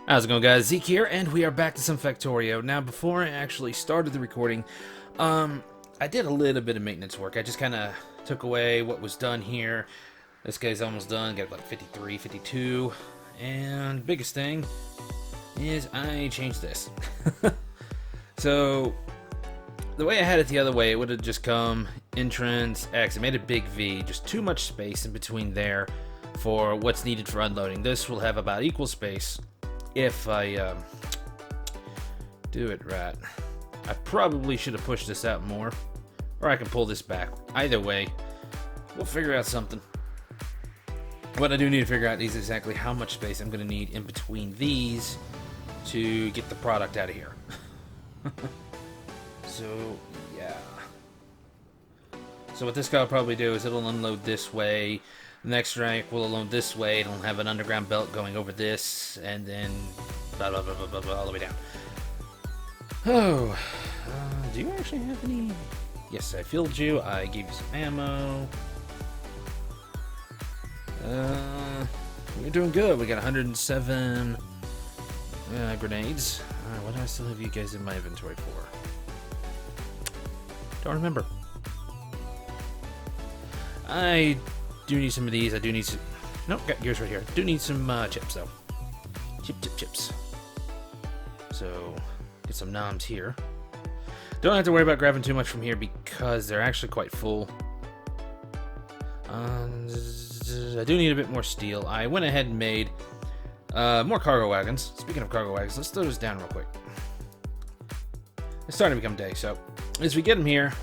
How's it going, guys? Zeak here, and we are back to some Factorio. Now, before I actually started the recording, I did a little bit of maintenance work. I just kind of took away what was done here. This guy's almost done. Got about 53, 52. And biggest thing is I changed this. So, the way I had it the other way, it would have just come entrance X. I made a big V, just too much space in between there for what's needed for unloading. This will have about equal space if I do it right. I probably should have pushed this out more, or I can pull this back. Either way, we'll figure out something. What I do need to figure out is exactly how much space I'm going to need in between these to get the product out of here. So, yeah. So what this guy will probably do is it'll unload this way. The next rank will unload this way. It'll have an underground belt going over this, and then blah, blah, blah, blah, blah, blah, all the way down. Oh, do you actually have any? Yes, I filled you. I gave you some ammo. We're doing good. We got 107 grenades. What do I still have you guys in my inventory for? Don't remember. I do need some of these. I do need some. Nope, got gears right here. Do need some chips though. Chips. So get some noms here. Don't have to worry about grabbing too much from here because they're actually quite full. I do need a bit more steel. I went ahead and made more cargo wagons. Speaking of cargo wagons, let's throw this down real quick. It's starting to become day, so as we get them here,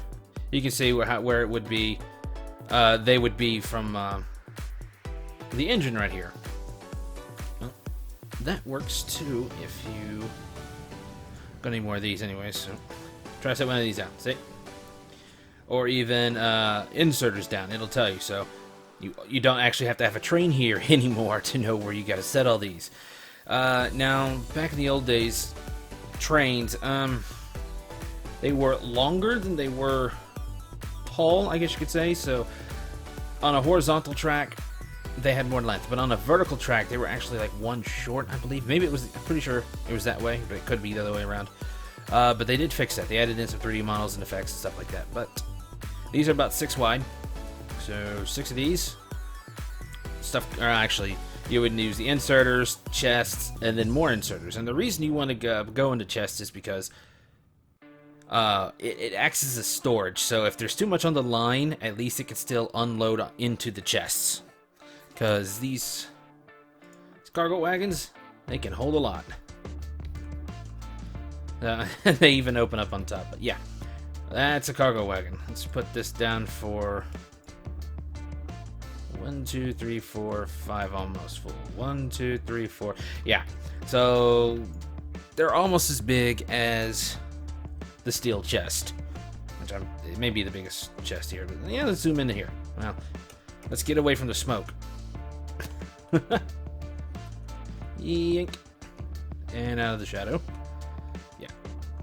you can see where it would be. They would be from the engine right here. Well, that works too if you gonna need more of these anyways. So try to set one of these out. See, or even inserters down. It'll tell you. So you don't actually have to have a train here anymore to know where you got to set all these. Now, back in the old days, trains they were longer than they were tall, I guess you could say. So on a horizontal track they had more length, but on a vertical track they were actually like one short, I believe. Maybe it was, I'm pretty sure it was that way, but it could be the other way around. But they did fix that. They added in some 3D models and effects and stuff like that. But these are about 6 wide, so 6 of these stuff. Or actually, you would use the inserters, chests, and then more inserters. And the reason you want to go into chests is because it acts as a storage, so if there's too much on the line, at least it can still unload into the chests. Because these cargo wagons, they can hold a lot. They even open up on top, but yeah, that's a cargo wagon. Let's put this down for 1, 2, 3, 4, 5, almost full. 1, 2, 3, 4. Yeah, so they're almost as big as the steel chest, which it may be the biggest chest here, but yeah, let's zoom into here. Well, let's get away from the smoke. Yank. And out of the shadow. Yeah,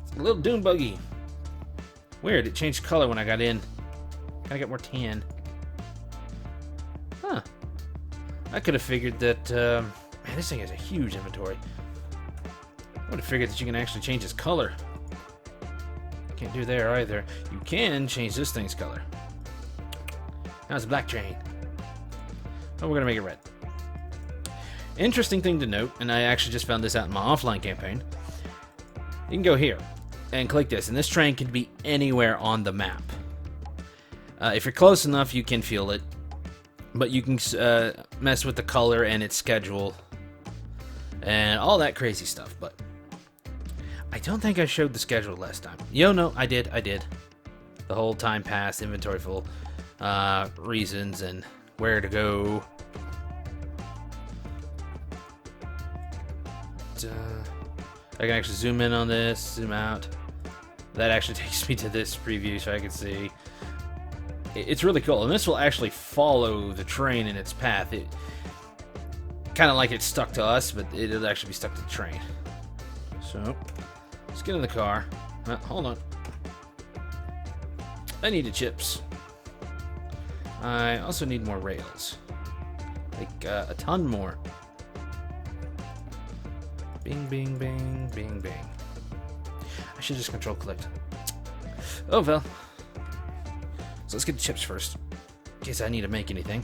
it's a little doom buggy. Weird, it changed color when I got in. Gotta get more tan. Huh. I could have figured that, man, this thing has a huge inventory. I would have figured that you can actually change its color. Can't do there either. You can change this thing's color. Now it's a black train. Oh, we're gonna make it red. Interesting thing to note, and I actually just found this out in my offline campaign. You can go here and click this, and this train can be anywhere on the map. If you're close enough, you can feel it, but you can mess with the color and its schedule and all that crazy stuff. But I don't think I showed the schedule last time. No, I did. The whole time pass, inventory full, reasons, and where to go. I can actually zoom in on this, zoom out. That actually takes me to this preview so I can see. It's really cool, and this will actually follow the train in its path. It kind of like it's stuck to us, but it'll actually be stuck to the train. So let's get in the car. Hold on. I needed chips. I also need more rails. Like a ton more. Bing, bing, bing, bing, bing. I should just control click. Oh, well. So let's get the chips first. In case I need to make anything.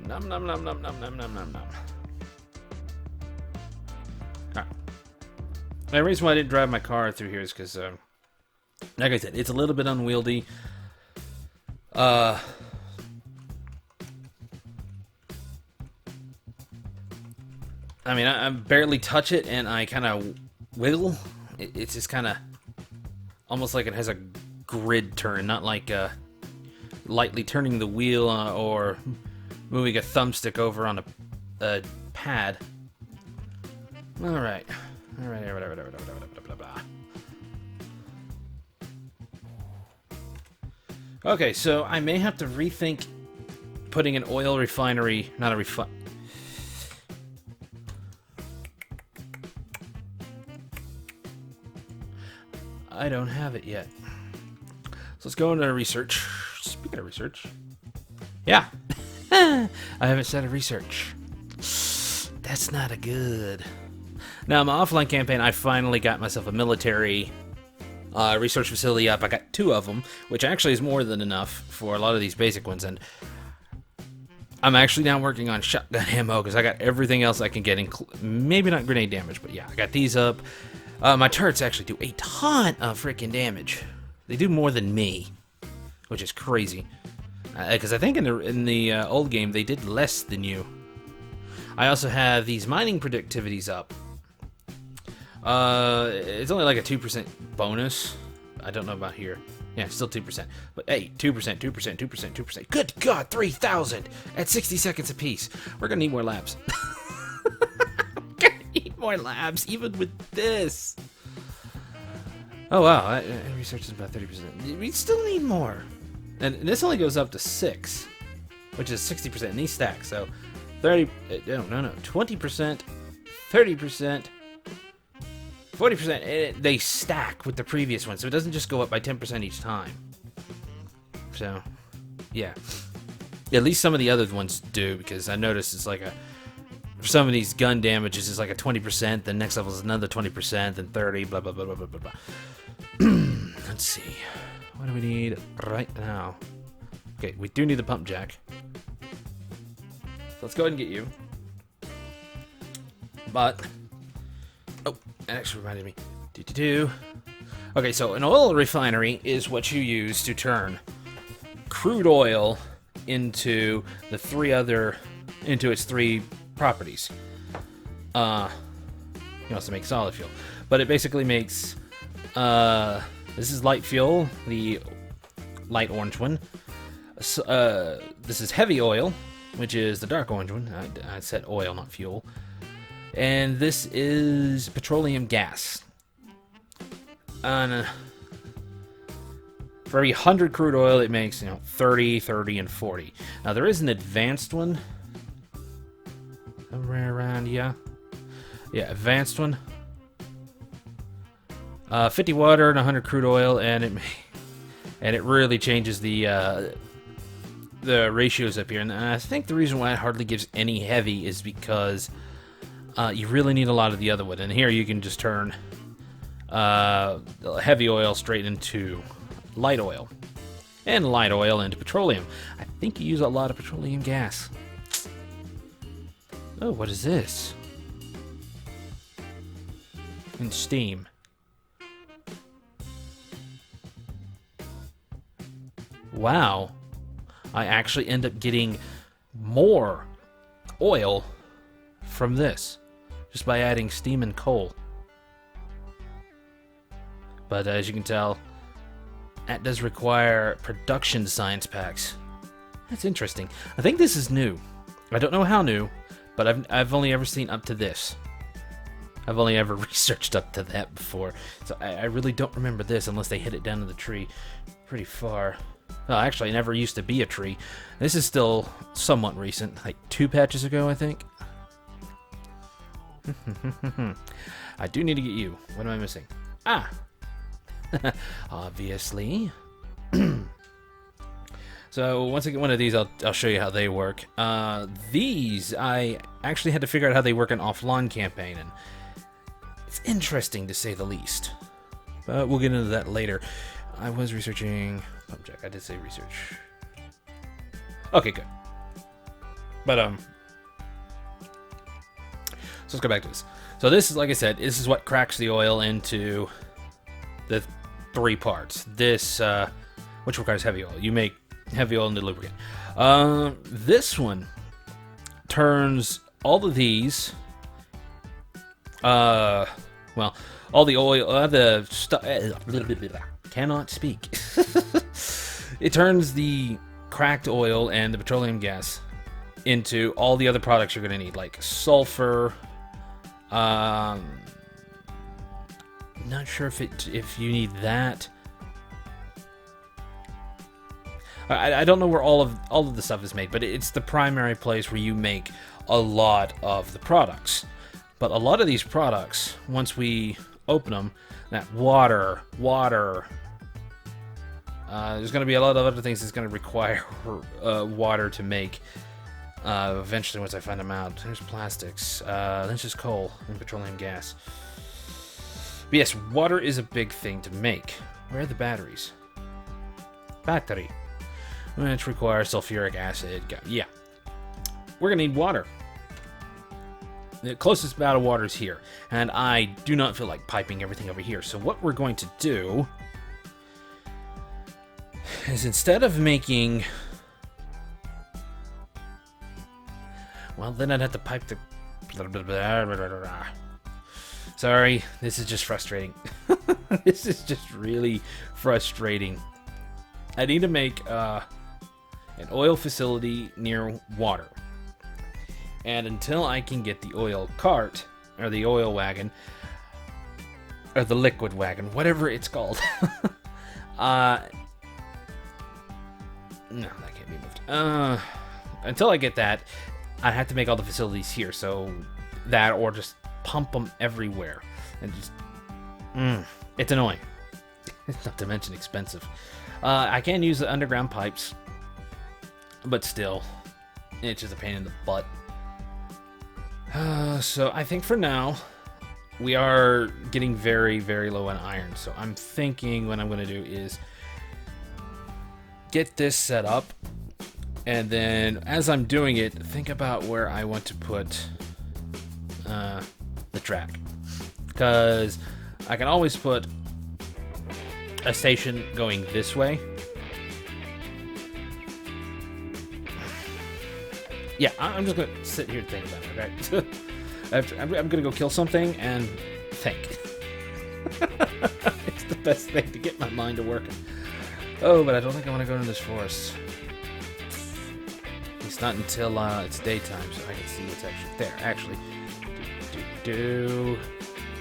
Nom nom nom nom nom nom nom nom nom. Alright. The reason why I didn't drive my car through here is because, like I said, it's a little bit unwieldy. I mean, I barely touch it, and I kind of wiggle. It's just kind of almost like it has a grid turn, not like lightly turning the wheel or moving a thumbstick over on a pad. All right. Okay, so I may have to rethink putting an oil refinery, not a I don't have it yet. So let's go into research. Speaking of research. Yeah. I haven't started research. That's not a good. Now, my offline campaign, I finally got myself a military research facility up. I got 2 of them, which actually is more than enough for a lot of these basic ones. And I'm actually now working on shotgun ammo because I got everything else I can get, maybe not grenade damage, but yeah, I got these up. My turrets actually do a ton of freaking damage. They do more than me, which is crazy. Because I think in the old game they did less than you. I also have these mining productivities up. It's only like a 2% bonus. I don't know about here. Yeah, still 2%. But hey, 2%, 2%, 2%, 2%. Good God, 3,000 at 60 seconds apiece. We're gonna need more labs. Need more labs, even with this. Oh wow, research is about 30%. We still need more, and this only goes up to 6, which is 60% in these stacks. So 30, no, 20%, 30%, 40%. They stack with the previous one, so it doesn't just go up by 10% each time. So, yeah, at least some of the other ones do, because I noticed it's like for some of these gun damages, it's like a 20%, the next level is another 20%, then 30, blah, blah, blah, blah, blah, blah, blah. Let's see. What do we need right now? Okay, we do need the pump jack. So let's go ahead and get you. But, oh, that actually reminded me. Okay, so an oil refinery is what you use to turn crude oil into its 3 properties. You also make solid fuel, but it basically makes this is light fuel, the light orange one. This is heavy oil, which is the dark orange one. I said oil, not fuel. And this is petroleum gas. And for every 100 crude oil, it makes 30, 30, and 40. Now there is an advanced one. Somewhere around, yeah, advanced one. 50 water and 100 crude oil, and it really changes the ratios up here. And I think the reason why it hardly gives any heavy is because you really need a lot of the other one. And here you can just turn heavy oil straight into light oil, and light oil into petroleum. I think you use a lot of petroleum gas. Oh, what is this? And steam. Wow. I actually end up getting more oil from this just by adding steam and coal. But as you can tell, that does require production science packs. That's interesting. I think this is new. I don't know how new, but I've only ever seen up to this. I've only ever researched up to that before, so I really don't remember this unless they hit it down to the tree pretty far. Oh, actually, it never used to be a tree. This is still somewhat recent, like 2 patches ago, I think. I do need to get you. What am I missing? Ah! Obviously. So once I get one of these, I'll show you how they work. These, I actually had to figure out how they work in offline campaign, and it's interesting to say the least. But we'll get into that later. I was researching pump jack. I did say research. Okay, good. But so let's go back to this. So this is, like I said, this is what cracks the oil into the 3 parts. This, which requires heavy oil. You make heavy oil into lubricant. This one turns all of these, well, all the oil, the stuff, cannot speak. It turns the cracked oil and the petroleum gas into all the other products you're going to need, like sulfur. Not sure if you need that. I don't know where all of the stuff is made, but it's the primary place where you make a lot of the products. But a lot of these products, once we open them, that water, there's going to be a lot of other things that's going to require water to make. Eventually, once I find them out, there's plastics. That's just coal and petroleum gas. But yes, water is a big thing to make. Where are the batteries? Battery. Which requires sulfuric acid. Yeah. We're going to need water. The closest amount of water is here. And I do not feel like piping everything over here. So what we're going to do is, instead of making... Well, then I'd have to pipe the... Sorry, this is just frustrating. This is just really frustrating. I need to make an oil facility near water. And until I can get the oil cart, or the oil wagon, or the liquid wagon, whatever it's called. No, that can't be moved. Until I get that, I have to make all the facilities here, so that, or just pump them everywhere, and just, it's annoying. It's not to mention expensive. I can use the underground pipes, but still, it's just a pain in the butt. So I think for now, we are getting very, very low on iron, so I'm thinking what I'm going to do is get this set up. And then, as I'm doing it, think about where I want to put the track. Because I can always put a station going this way. Yeah, I'm just going to sit here and think about it, okay? I'm going to go kill something and think. It's the best thing to get my mind to working. Oh, but I don't think I want to go into this forest. It's not until it's daytime, so I can see what's actually there. Actually,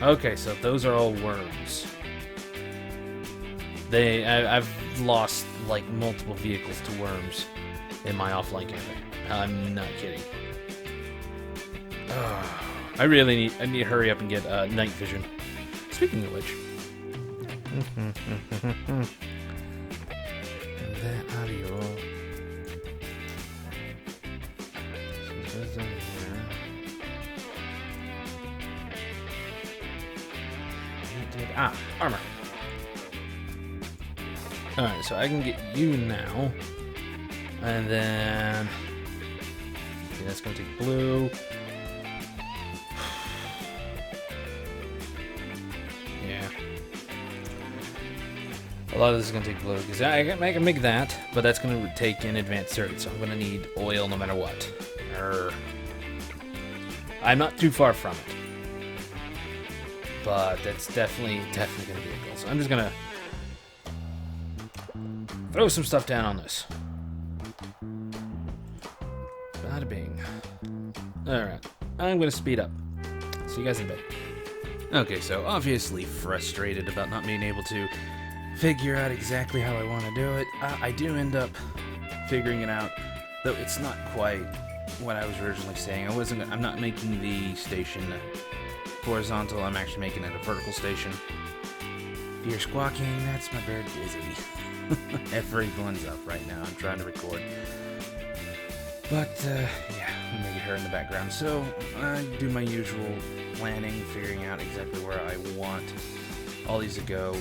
okay, so those are all worms. I've lost like multiple vehicles to worms in my offline campaign. I'm not kidding. I need to hurry up and get night vision. Speaking of which, the audio. Armor. Alright, so I can get you now. And then... Okay, that's going to take blue. Yeah. A lot of this is going to take blue, because I can make that, but that's going to take in advanced search, so I'm going to need oil no matter what. I'm not too far from it. But that's definitely going to be a goal. So I'm just going to throw some stuff down on this. Bada bing. Alright, I'm going to speed up. See you guys in a bit. Okay, so obviously frustrated about not being able to figure out exactly how I want to do it. I do end up figuring it out, though it's not quite what I was originally saying. I'm not making the station horizontal, I'm actually making it a vertical station. If you're squawking, that's my bird Dizzy. Everyone's up right now. I'm trying to record. But, yeah, we may get her in the background. So, I do my usual planning, figuring out exactly where I want all these to go.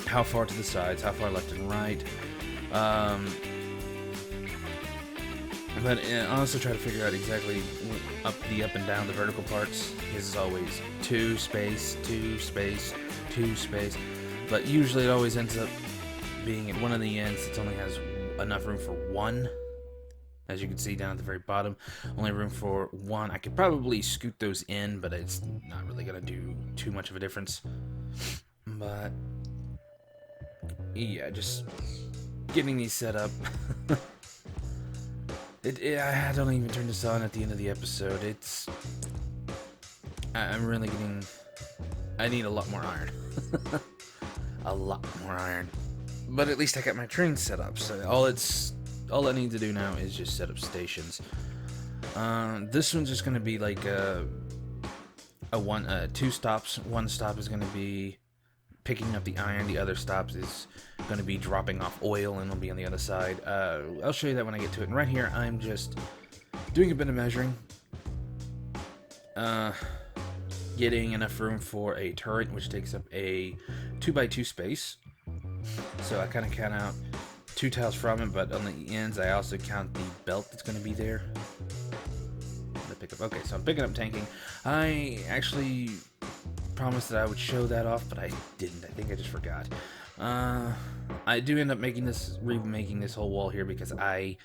How far to the sides, how far left and right. But I also try to figure out exactly the up and down, the vertical parts. His is always 2 space, 2 space, 2 space. But usually it always ends up being at one of the ends. It only has enough room for 1. As you can see down at the very bottom, only room for 1. I could probably scoot those in, but it's not really going to do too much of a difference. But yeah, just getting these set up. I don't even turn this on at the end of the episode. I'm really getting... I need a lot more iron. A lot more iron. But at least I got my train set up, so all I need to do now is just set up stations. This one's just gonna be like two stops. One stop is gonna be picking up the iron. The other stops is gonna be dropping off oil, and it'll be on the other side. I'll show you that when I get to it. And right here, I'm just doing a bit of measuring. Getting enough room for a turret, which takes up a 2x2 space. So I kind of count out 2 tiles from it, but on the ends I also count the belt that's going to be there. Okay, so I'm picking up tanking. I actually promised that I would show that off, but I didn't. I think I just forgot. I do end up remaking this whole wall here because I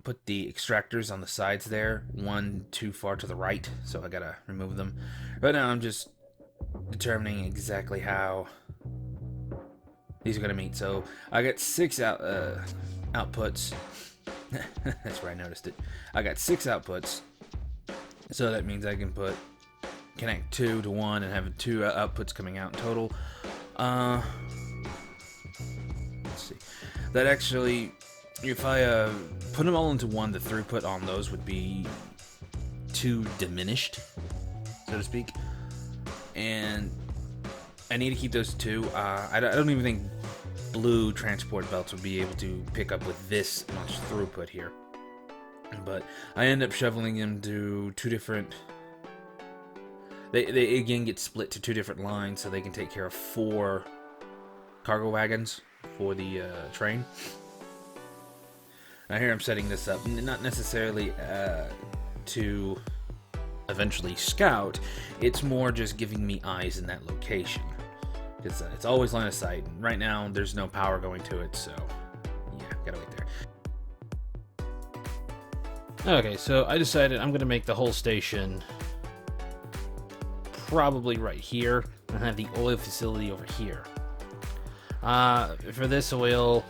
put the extractors on the sides there, one too far to the right, so I gotta remove them. Right now I'm just determining exactly how these are gonna meet. So I got 6 outputs. That's where I noticed it. I got 6 outputs, so that means I can connect 2 to 1 and have 2 outputs coming out in total. Let's see. That actually, if I put them all into one, the throughput on those would be too diminished, so to speak. And I need to keep those 2. I don't even think blue transport belts would be able to pick up with this much throughput here. But I end up shoveling them to 2 different... They again get split to 2 different lines, so they can take care of 4 cargo wagons for the train. Now here I'm setting this up, not necessarily to eventually scout. It's more just giving me eyes in that location. It's always line of sight. Right now, there's no power going to it, so yeah, gotta wait there. Okay, so I decided I'm gonna make the whole station probably right here, and have the oil facility over here. For this oil,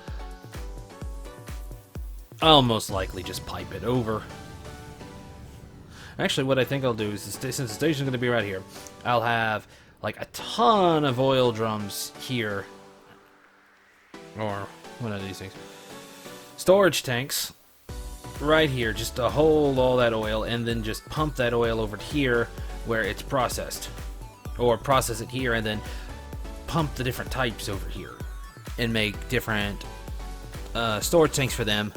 I'll most likely just pipe it over. Actually, what I think I'll do is, since the station's going to be right here, I'll have like a ton of oil drums here. Or, what are these things? Storage tanks right here, just to hold all that oil, and then just pump that oil over here where it's processed. Or process it here and then pump the different types over here. And make different storage tanks for them.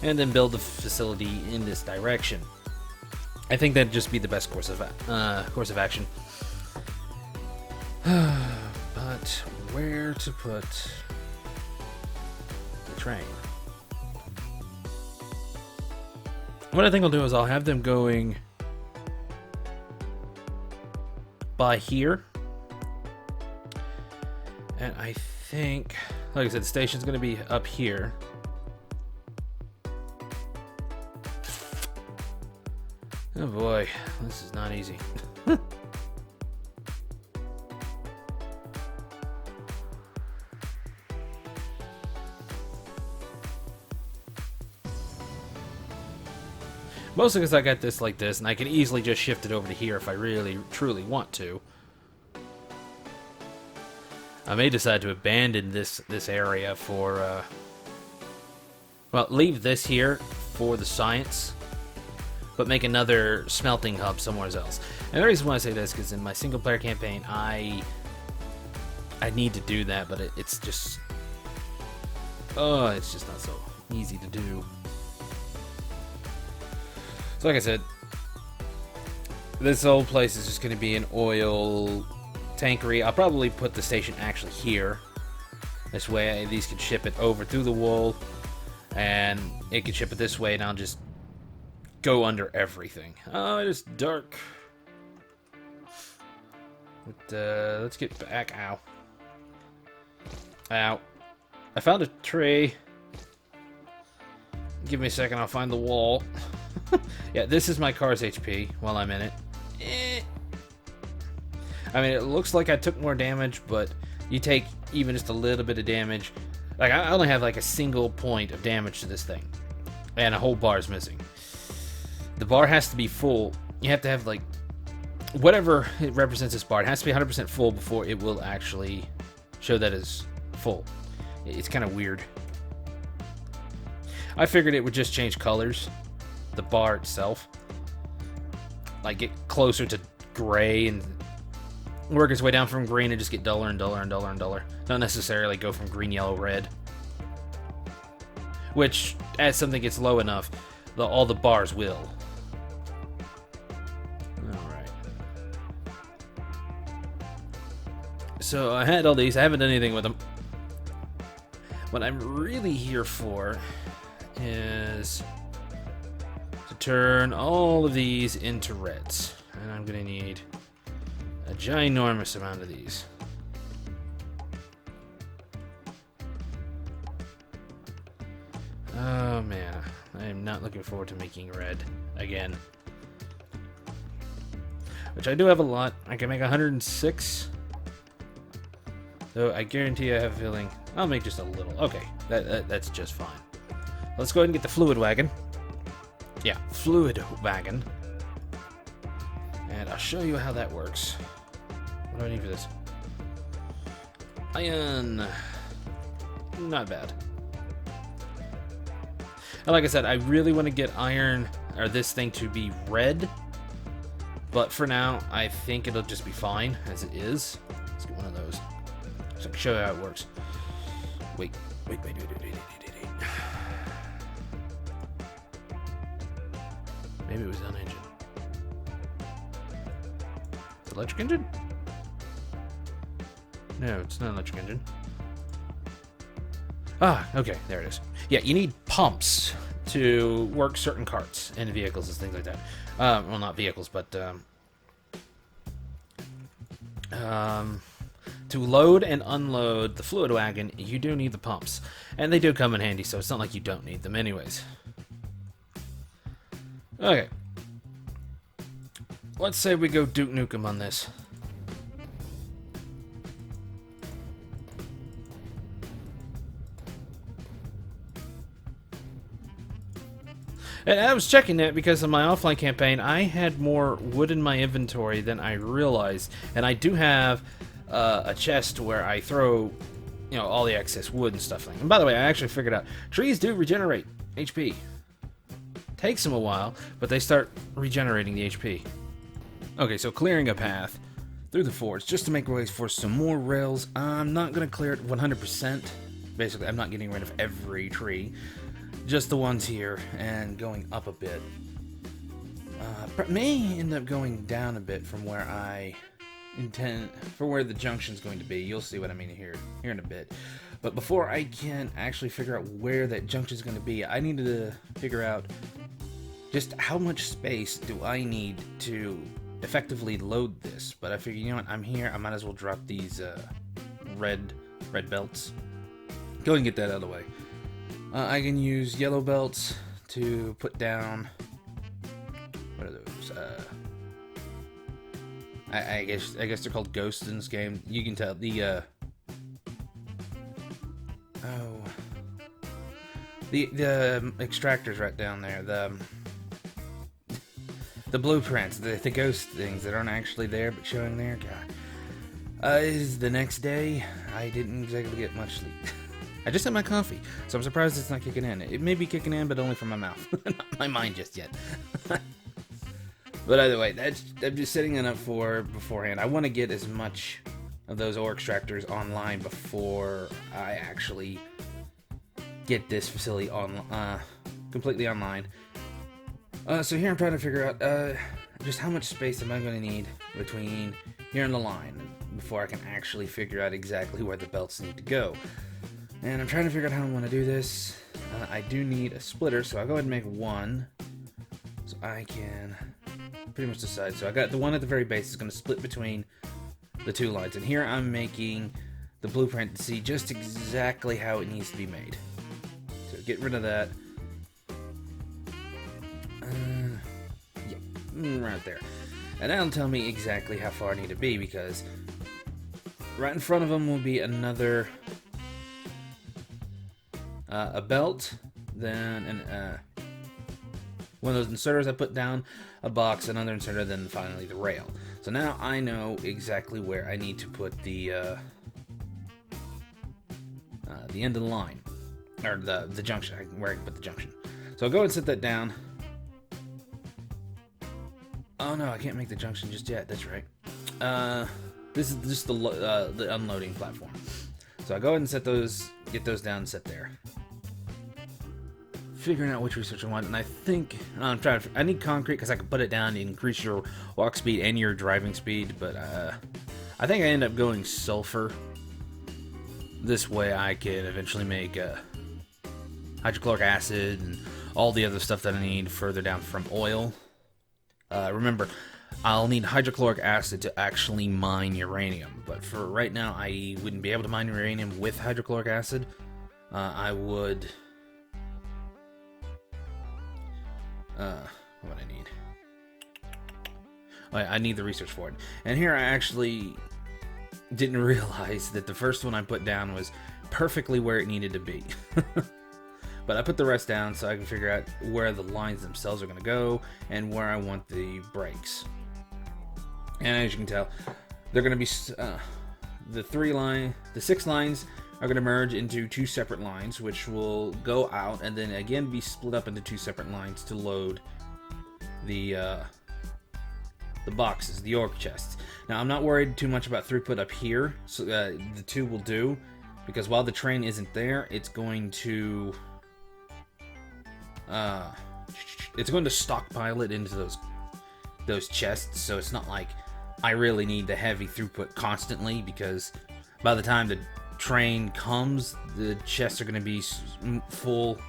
And then build the facility in this direction. I think that'd just be the best course of action. But where to put the train? What I think I'll do is I'll have them going by here. And I think, like I said, the station's going to be up here. Oh boy, this is not easy. Mostly because I got this like this, and I can easily just shift it over to here if I really, truly want to. I may decide to abandon this area for, well, leave this here for the science. but make another smelting hub somewhere else. And the reason why I say this, because in my single player campaign, I need to do that, but it's just not so easy to do. So like I said, this whole place is just going to be an oil tankery. I'll probably put the station actually here. This way these can ship it over through the wall, and it can ship it this way, and I'll just go under everything. Oh, it is dark. But, let's get back. Ow. Ow. I found a tree. Give me a second, I'll find the wall. Yeah, this is my car's HP while I'm in it. I mean, it looks like I took more damage, but you take even just a little bit of damage. Like, I only have like a single point of damage to this thing, and a whole bar is missing. The bar has to be full. You have to have, like, whatever it represents this bar, it has to be 100% full before it will actually show that it's full. It's kind of weird. I figured it would just change colors, the bar itself. Like, get closer to gray and work its way down from green and just get duller and duller and duller and duller. Not necessarily go from green, yellow, red. Which, as something gets low enough, all the bars will. Alright. So I had all these. I haven't done anything with them. What I'm really here for is to turn all of these into reds. And I'm going to need a ginormous amount of these. Oh man, I am not looking forward to making red again. Which I do have a lot. I can make 106. So I guarantee I have a feeling I'll make just a little. Okay, that's just fine. Let's go ahead and get the fluid wagon. Yeah, fluid wagon. And I'll show you how that works. What do I need for this? Iron. Not bad. And like I said, I really want to get iron, or this thing, to be red. But for now, I think it'll just be fine as it is. Let's get one of those. So I can show you how it works. Wait. Maybe it was on engine. Electric engine? No, it's not electric engine. Ah, okay, there it is. Yeah, you need pumps to work certain carts and vehicles and things like that. Well, not vehicles, but to load and unload the fluid wagon, you do need the pumps. And they do come in handy, so it's not like you don't need them anyways. Okay. Let's say we go Duke Nukem on this. And I was checking that because in my offline campaign, I had more wood in my inventory than I realized. And I do have a chest where I throw, you know, all the excess wood and stuff. And by the way, I actually figured out trees do regenerate HP. Takes them a while, but they start regenerating the HP. Okay, so clearing a path through the forest just to make ways for some more rails. I'm not going to clear it 100%. Basically, I'm not getting rid of every tree. Just the ones here, and going up a bit. May end up going down a bit from where I intend, for where the junction's going to be. You'll see what I mean here in a bit. But before I can actually figure out where that junction's going to be, I need to figure out just how much space do I need to effectively load this. But I figure, you know what, I'm here, I might as well drop these red belts. Go and get that out of the way. I can use yellow belts to put down. What are those? I guess they're called ghosts in this game. You can tell the the extractors right down there. The blueprints, the ghost things that aren't actually there but showing there. God, is the next day. I didn't exactly get much sleep. I just had my coffee, so I'm surprised it's not kicking in. It may be kicking in, but only from my mouth, not my mind just yet. But either way, I'm just setting it up for beforehand. I want to get as much of those ore extractors online before I actually get this facility on completely online. So here I'm trying to figure out just how much space am I going to need between here and the line before I can actually figure out exactly where the belts need to go. And I'm trying to figure out how I want to do this. I do need a splitter, so I'll go ahead and make one so I can pretty much decide. So I got the one at the very base is going to split between the two lines, and here I'm making the blueprint to see just exactly how it needs to be made. So get rid of that. Right there. And that'll tell me exactly how far I need to be, because right in front of them will be another a belt, then one of those inserters I put down, a box, another inserter, then finally the rail. So now I know exactly where I need to put the end of the line, or the junction, where I can put the junction. So I'll go and set that down. Oh no, I can't make the junction just yet. That's right. This is just the unloading platform. So I'll go ahead and get those down and set there. Figuring out which research I want, and I think I need concrete because I can put it down to increase your walk speed and your driving speed. But I think I end up going sulfur. This way, I can eventually make hydrochloric acid and all the other stuff that I need further down from oil. Remember, I'll need hydrochloric acid to actually mine uranium, but for right now, I wouldn't be able to mine uranium with hydrochloric acid. I would... what I need? Oh, yeah, I need the research for it. And here I actually didn't realize that the first one I put down was perfectly where it needed to be. But I put the rest down so I can figure out where the lines themselves are going to go and where I want the brakes. And as you can tell, they're going to be the 6 lines are going to merge into 2 separate lines, which will go out and then again be split up into 2 separate lines to load the boxes, the orc chests. Now I'm not worried too much about throughput up here, so the 2 will do, because while the train isn't there, it's going to stockpile it into those chests, so it's not like I really need the heavy throughput constantly, because by the time the train comes, the chests are going to be full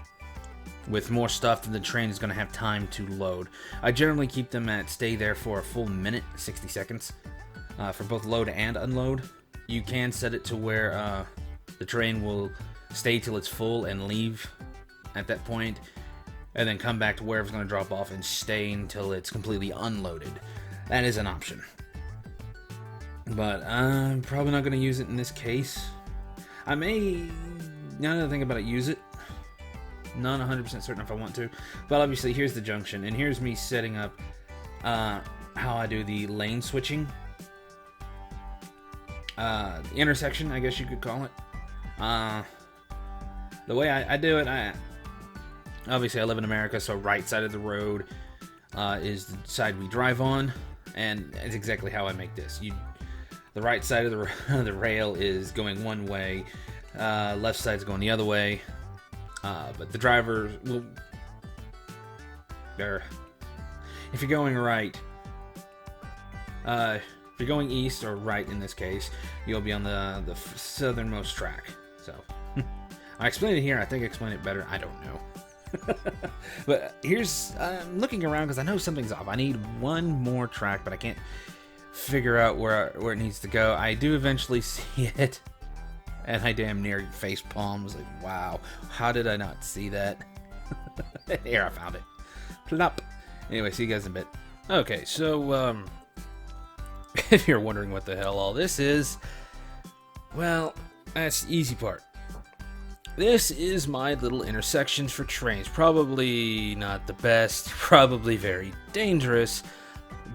with more stuff than the train is going to have time to load. I generally keep them at stay there for a full minute, 60 seconds, for both load and unload. You can set it to where the train will stay till it's full and leave at that point, and then come back to wherever it's going to drop off and stay until it's completely unloaded. That is an option. But I'm probably not going to use it in this case. I may, now that I think about it, use it. Not 100% certain if I want to. But obviously, here's the junction, and here's me setting up how I do the lane switching. The intersection, I guess you could call it. The way I do it, obviously I live in America, so right side of the road is the side we drive on, and it's exactly how I make this. The right side of the rail is going one way, left side's going the other way, but the driver will... If you're going right, if you're going east or right in this case, you'll be on the southernmost track. So, I explained it here, I think I explained it better, I don't know. But here's, I'm looking around because I know something's off. I need one more track, but I can't figure out where it needs to go. I do eventually see it, and I damn near face palm. Was like, wow, how did I not see that? Here, I found it. Plop. Anyway, see you guys in a bit. Okay, so if you're wondering what the hell all this is, well, that's the easy part. This is my little intersections for trains. Probably not the best, probably very dangerous,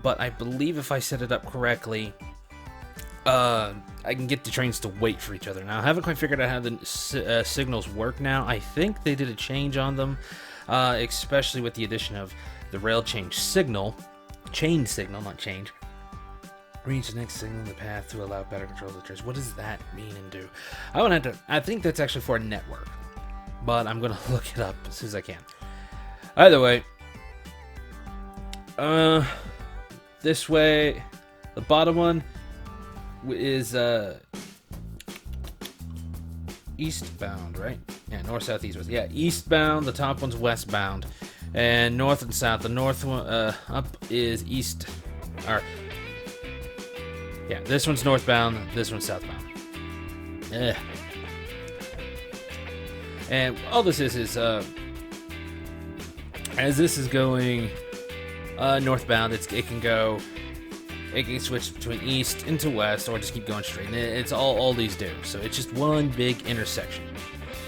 but I believe if I set it up correctly, I can get the trains to wait for each other. Now, I haven't quite figured out how the signals work now. I think they did a change on them, especially with the addition of the rail change signal. Change signal, not change. Reach the next signal in the path to allow better control of the trace. What does that mean and do? I think that's actually for a network, but I'm gonna look it up as soon as I can. Either way, this way, the bottom one is eastbound, right? Yeah, north, south, east, west. Yeah, eastbound. The top one's westbound, and north and south. The north one up is east. Or yeah, this one's northbound. This one's southbound. Ugh. And all this is as this is going northbound, it can switch between east into west, or just keep going straight. And it's all these do. So it's just one big intersection.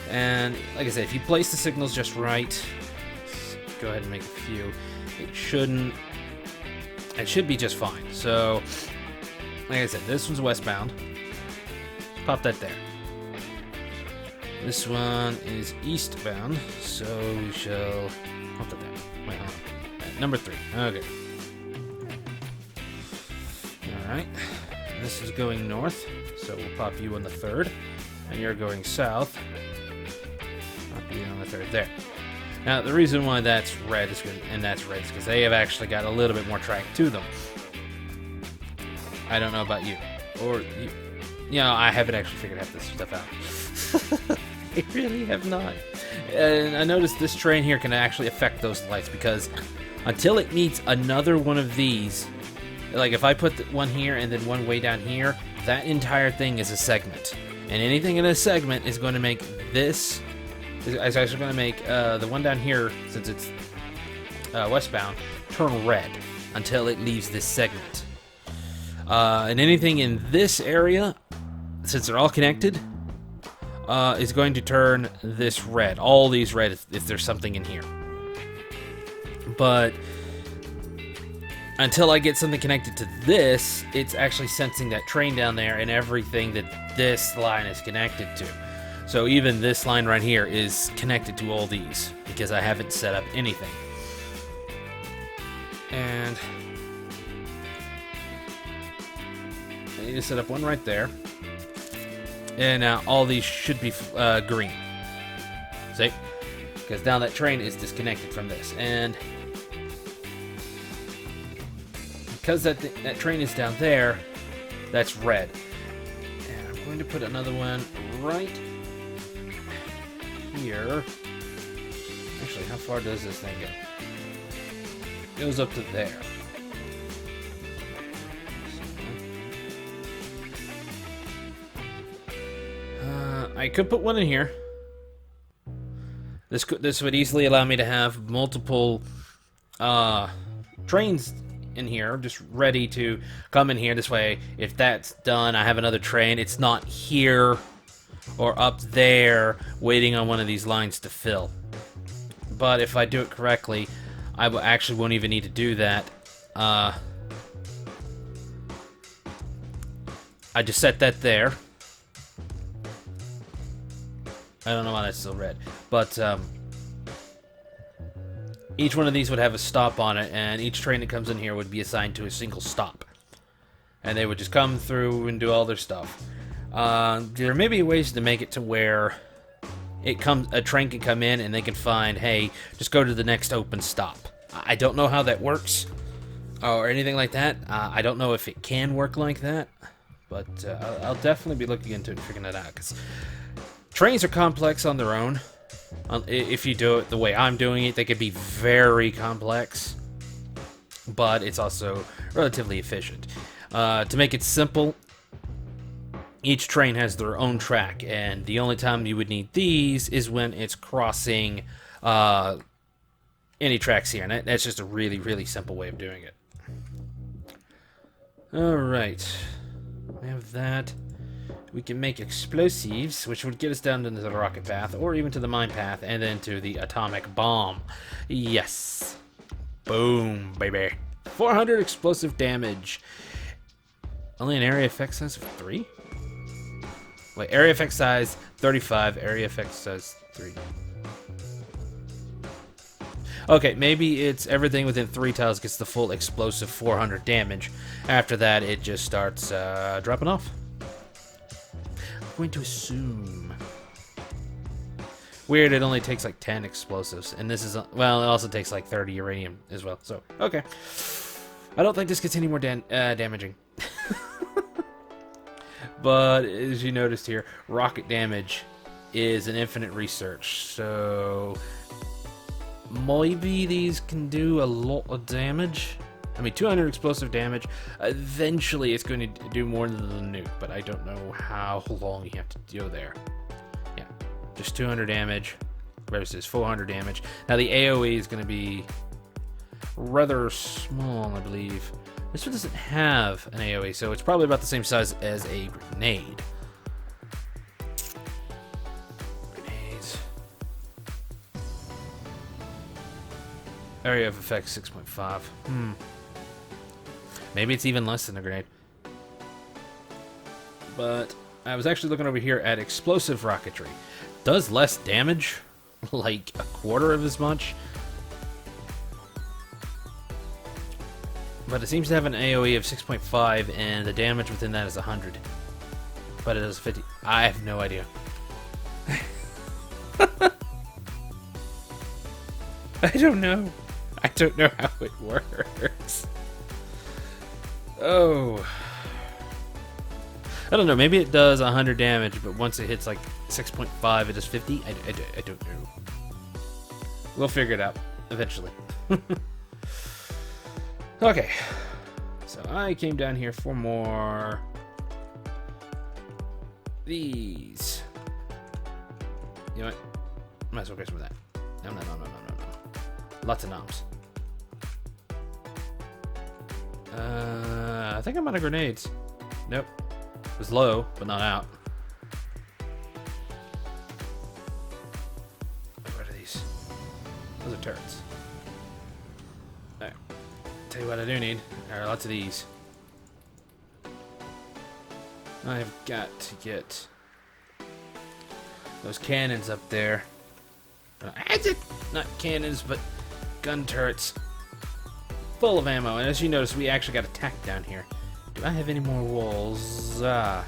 And like I said, if you place the signals just right, let's go ahead and make a few. It should be just fine. So like I said, this one's westbound. Pop that there. This one is eastbound, so we shall pop that there. Wait, hold on. Number 3. Okay. Alright. This is going north, so we'll pop you on the 3rd. And you're going south. Pop you on the 3rd there. Now, the reason why that's red is because they have actually got a little bit more track to them. I don't know about you. Or, I haven't actually figured half this stuff out. I really have not. And I noticed this train here can actually affect those lights, because until it meets another one of these, like if I put one here and then one way down here, that entire thing is a segment. And anything in a segment is going to make this, is actually going to make the one down here, since it's westbound, turn red until it leaves this segment. And anything in this area, since they're all connected, is going to turn this red. All these red if there's something in here. But until I get something connected to this, it's actually sensing that train down there and everything that this line is connected to. So even this line right here is connected to all these, because I haven't set up anything. And I need to set up one right there. And now all these should be green. See? Because now that train is disconnected from this. And because that train is down there, that's red. And I'm going to put another one right here. Actually, how far does this thing go? It goes up to there. I could put one in here. This would easily allow me to have multiple trains in here, just ready to come in here. This way, if that's done, I have another train. It's not here or up there waiting on one of these lines to fill. But if I do it correctly, I actually won't even need to do that. I just set that there. I don't know why that's still red, but each one of these would have a stop on it, and each train that comes in here would be assigned to a single stop. And they would just come through and do all their stuff. There may be ways to make it to where a train can come in and they can find, hey, just go to the next open stop. I don't know how that works or anything like that. I don't know if it can work like that, but I'll definitely be looking into it and figuring that out, because trains are complex on their own. If you do it the way I'm doing it, they could be very complex, but it's also relatively efficient. To make it simple, each train has their own track, and the only time you would need these is when it's crossing any tracks here, and that's just a really, really simple way of doing it. Alright, we have that. We can make explosives, which would get us down into the rocket path, or even to the mine path, and then to the atomic bomb. Yes. Boom, baby. 400 explosive damage. Only an area effect size of 3? Wait, area effect size 35, area effect size 3. Okay, maybe it's everything within 3 tiles gets the full explosive 400 damage. After that, it just starts dropping off. I'm going to assume. Weird, it only takes like 10 explosives. And this is, well, it also takes like 30 uranium as well. So, okay. I don't think this gets any more damaging. But, as you noticed here, rocket damage is an infinite research. So, maybe these can do a lot of damage. I mean, 200 explosive damage. Eventually, it's going to do more than the nuke. But I don't know how long you have to go there. Yeah, just 200 damage versus 400 damage. Now, the AoE is going to be rather small, I believe. This one doesn't have an AoE, so it's probably about the same size as a grenade. Grenades. Area of effect 6.5. Maybe it's even less than a grenade. But I was actually looking over here at explosive rocketry. Does less damage, like a quarter of as much. But it seems to have an AoE of 6.5, and the damage within that is 100. But it does 50. I have no idea. I don't know. I don't know how it works. Oh. I don't know. Maybe it does 100 damage, but once it hits like 6.5, it does 50. I don't know. We'll figure it out eventually. Okay, so I came down here for more these. You know what? Might as well get some of that. No. Lots of knobs. I think I'm out of grenades. Nope. It was low, but not out. What are these? Those are turrets. Alright. Tell you what I do need. There are lots of these. I've got to get those cannons up there. Not cannons, but gun turrets. Full of ammo. And as you notice, we actually got attacked down here. Do I have any more walls? Now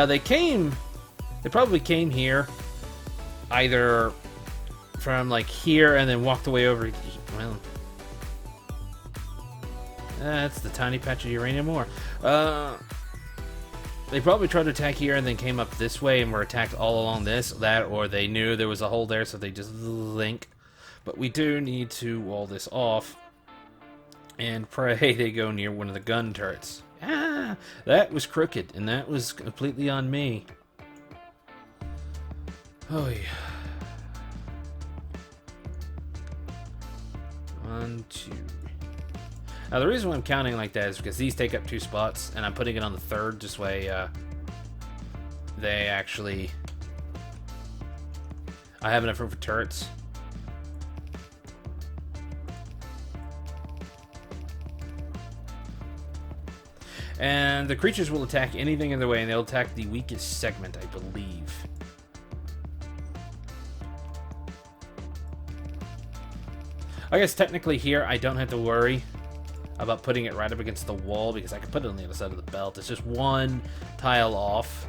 they probably came here either from like here and then walked away over. Well, that's the tiny patch of uranium ore. They probably tried to attack here and then came up this way and were attacked all along that, or they knew there was a hole there, so they just link. But we do need to wall this off and pray they go near one of the gun turrets. Ah, that was crooked, and that was completely on me. Oh yeah. 1, 2. Now the reason why I'm counting like that is because these take up 2 spots, and I'm putting it on the 3rd. This way, they actually. I have enough room for turrets. And the creatures will attack anything in their way, and they'll attack the weakest segment, I believe. I guess technically here, I don't have to worry about putting it right up against the wall, because I can put it on the other side of the belt. It's just one tile off.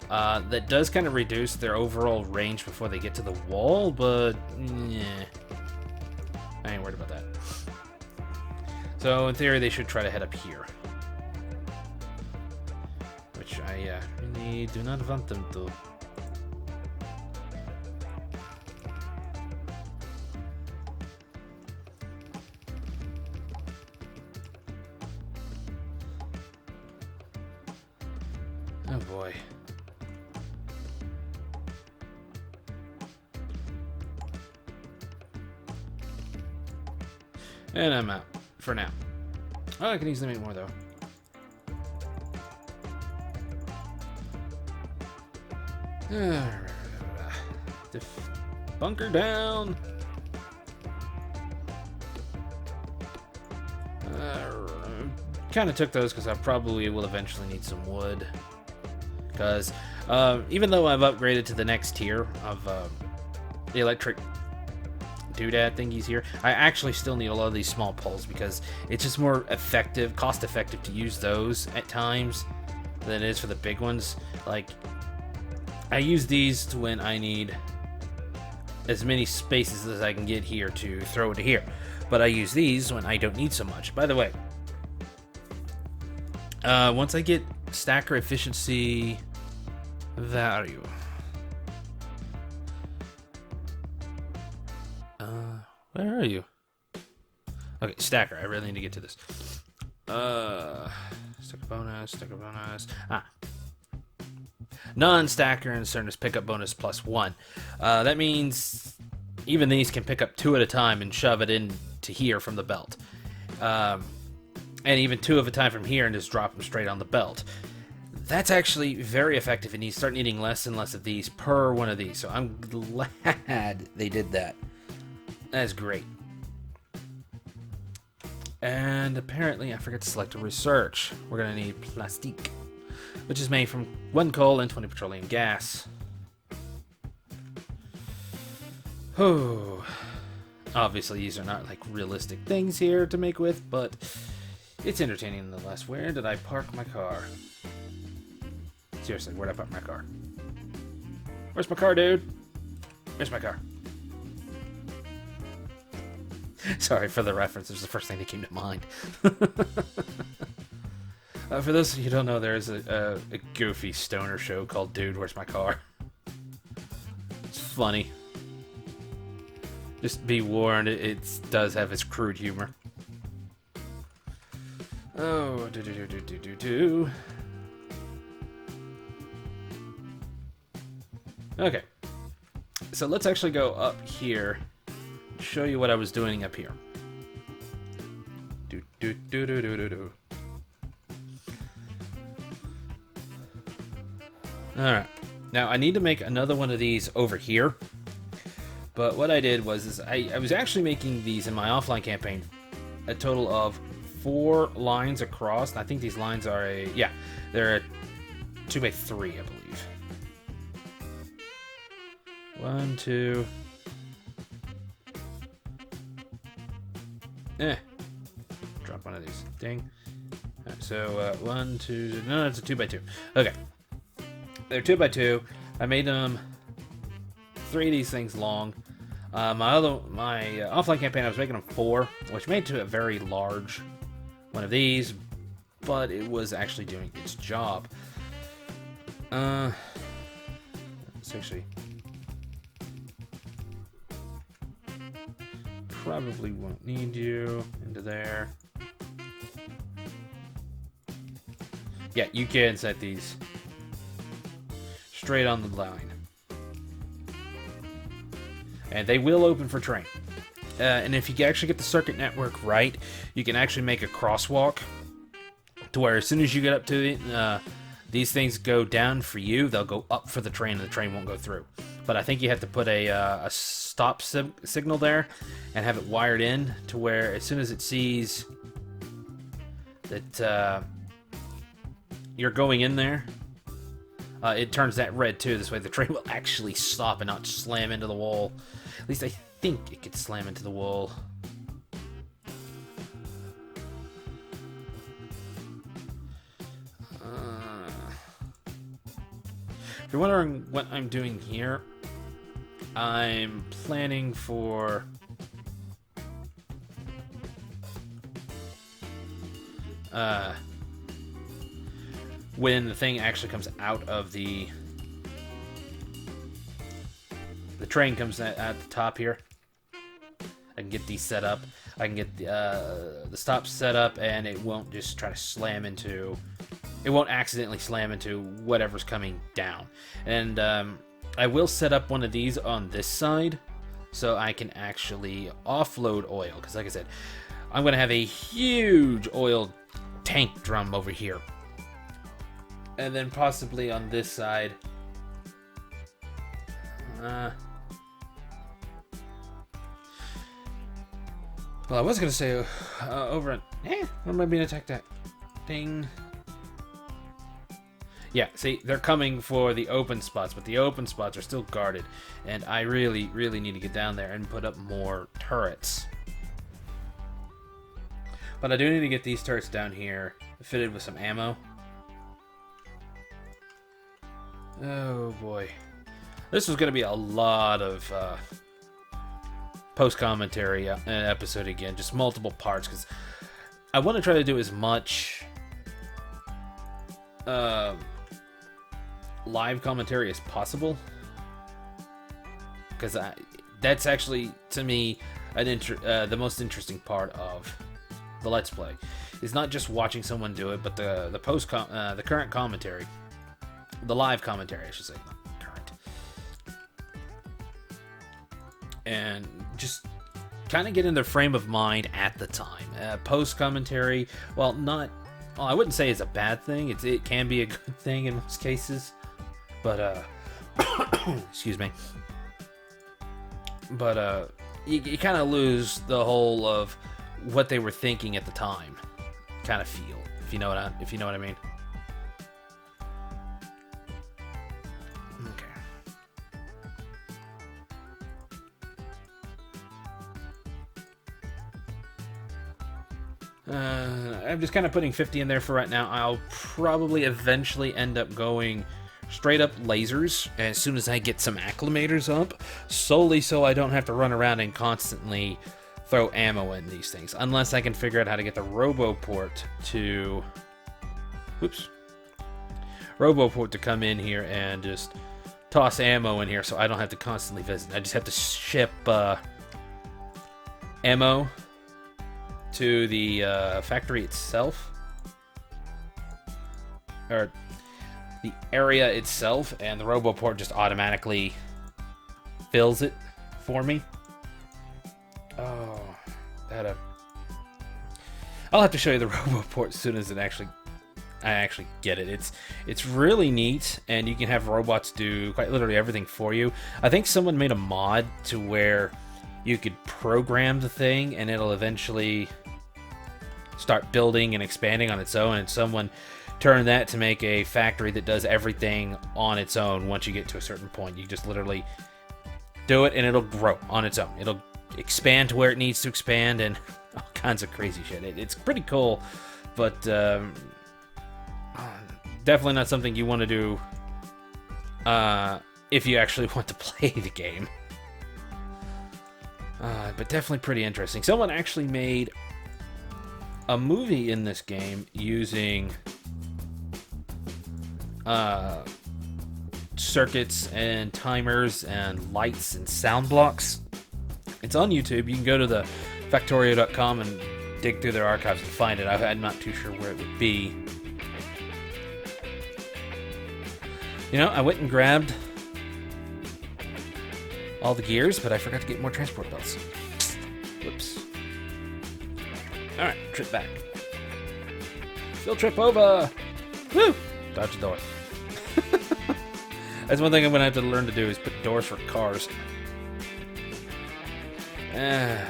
That does kind of reduce their overall range before they get to the wall, but yeah, I ain't worried about that. So in theory, they should try to head up here. Which I really do not want them to. Oh boy. And I'm out for now. Oh, I can easily make more though. Bunker down. Kind of took those because I probably will eventually need some wood. Because even though I've upgraded to the next tier of the electric doodad thingies here. I actually still need a lot of these small poles because it's just more effective, cost effective to use those at times than it is for the big ones. Like, I use these to when I need as many spaces as I can get here to throw it to here. But I use these when I don't need so much. By the way, once I get stacker efficiency value, where are you? Okay, stacker. I really need to get to this. Stacker bonus, stacker bonus. Non-stacker and Cernus pickup bonus +1. That means even these can pick up 2 at a time and shove it into here from the belt. And even 2 at a time from here and just drop them straight on the belt. That's actually very effective, and you start needing less and less of these per one of these. So I'm glad they did that. That's great. And apparently I forgot to select a research. We're going to need plastique, which is made from 1 coal and 20 petroleum gas. Oh, obviously these are not like realistic things here to make with, but it's entertaining nonetheless. Where did I park my car? Seriously, where did I park my car? Where's my car, dude? Where's my car? Sorry for the reference. It was the first thing that came to mind. For those of you who don't know, there's a goofy stoner show called Dude, Where's My Car? It's funny. Just be warned, it does have its crude humor. Oh, do. Okay. So let's actually go up here, show you what I was doing up here. Do. Alright, now I need to make another one of these over here, but what I did was I was actually making these in my offline campaign, a total of 4 lines across, and I think these lines are they're a 2x3, I believe. 1, 2... Drop one of these. Ding. Right, so, 1, 2... No, it's a 2x2. Okay. They're 2x2. I made them 3 of these things long. My offline campaign, I was making them 4, which made to a very large one of these, but it was actually doing its job. It's actually probably won't need you into there. Yeah, you can set these straight on the line. And they will open for train. And if you actually get the circuit network right, you can actually make a crosswalk to where as soon as you get up to it, these things go down for you, they'll go up for the train, and the train won't go through. But I think you have to put a stop signal there and have it wired in to where as soon as it sees that you're going in there, it turns that red too. This way the train will actually stop and not slam into the wall. At least I think it could slam into the wall. If you're wondering what I'm doing here, I'm planning for when the thing actually comes out of the train comes at the top here. I can get these set up. I can get the stops set up, and it won't just try to slam into. It won't accidentally slam into whatever's coming down. And I will set up one of these on this side so I can actually offload oil. Because like I said, I'm going to have a huge oil tank drum over here. And then possibly on this side. Well, I was going to say over at... where am I being attacked at? Ding. Yeah, see, they're coming for the open spots, but the open spots are still guarded. And I really, really need to get down there and put up more turrets. But I do need to get these turrets down here fitted with some ammo. Oh, boy. This was going to be a lot of post-commentary episode again. Just multiple parts, because I want to try to do as much live commentary as possible, because that's actually, to me, the most interesting part of the Let's Play. Is not just watching someone do it, but the current commentary, the live commentary, I should say, not current, and just kind of get in their frame of mind at the time. Post commentary, well, I wouldn't say it's a bad thing. It can be a good thing in most cases, but excuse me. But you kind of lose the whole of what they were thinking at the time, kind of feel, if you know what I mean. I'm just kind of putting 50 in there for right now. I'll probably eventually end up going straight up lasers as soon as I get some acclimators up, solely so I don't have to run around and constantly throw ammo in these things, unless I can figure out how to get the RoboPort to come in here and just toss ammo in here so I don't have to constantly visit. I just have to ship ammo to the factory itself, or the area itself, and the RoboPort just automatically fills it for me. Oh, I'll have to show you the RoboPort as soon as I actually get it. It's really neat, and you can have robots do quite literally everything for you. I think someone made a mod to where you could program the thing, and it'll eventually start building and expanding on its own, and someone turned that to make a factory that does everything on its own. Once you get to a certain point, you just literally do it, and it'll grow on its own. It'll expand to where it needs to expand, and all kinds of crazy shit. It's pretty cool, but definitely not something you want to do if you actually want to play the game. But definitely pretty interesting. Someone actually made a movie in this game using circuits and timers and lights and sound blocks. It's on YouTube. You can go to the Factorio.com and dig through their archives and find it. I'm not too sure where it would be. You know, I went and grabbed all the gears, but I forgot to get more transport belts. Whoops. Alright, trip back. Still trip over! Woo! Dodge the door. That's one thing I'm going to have to learn to do, is put doors for cars. I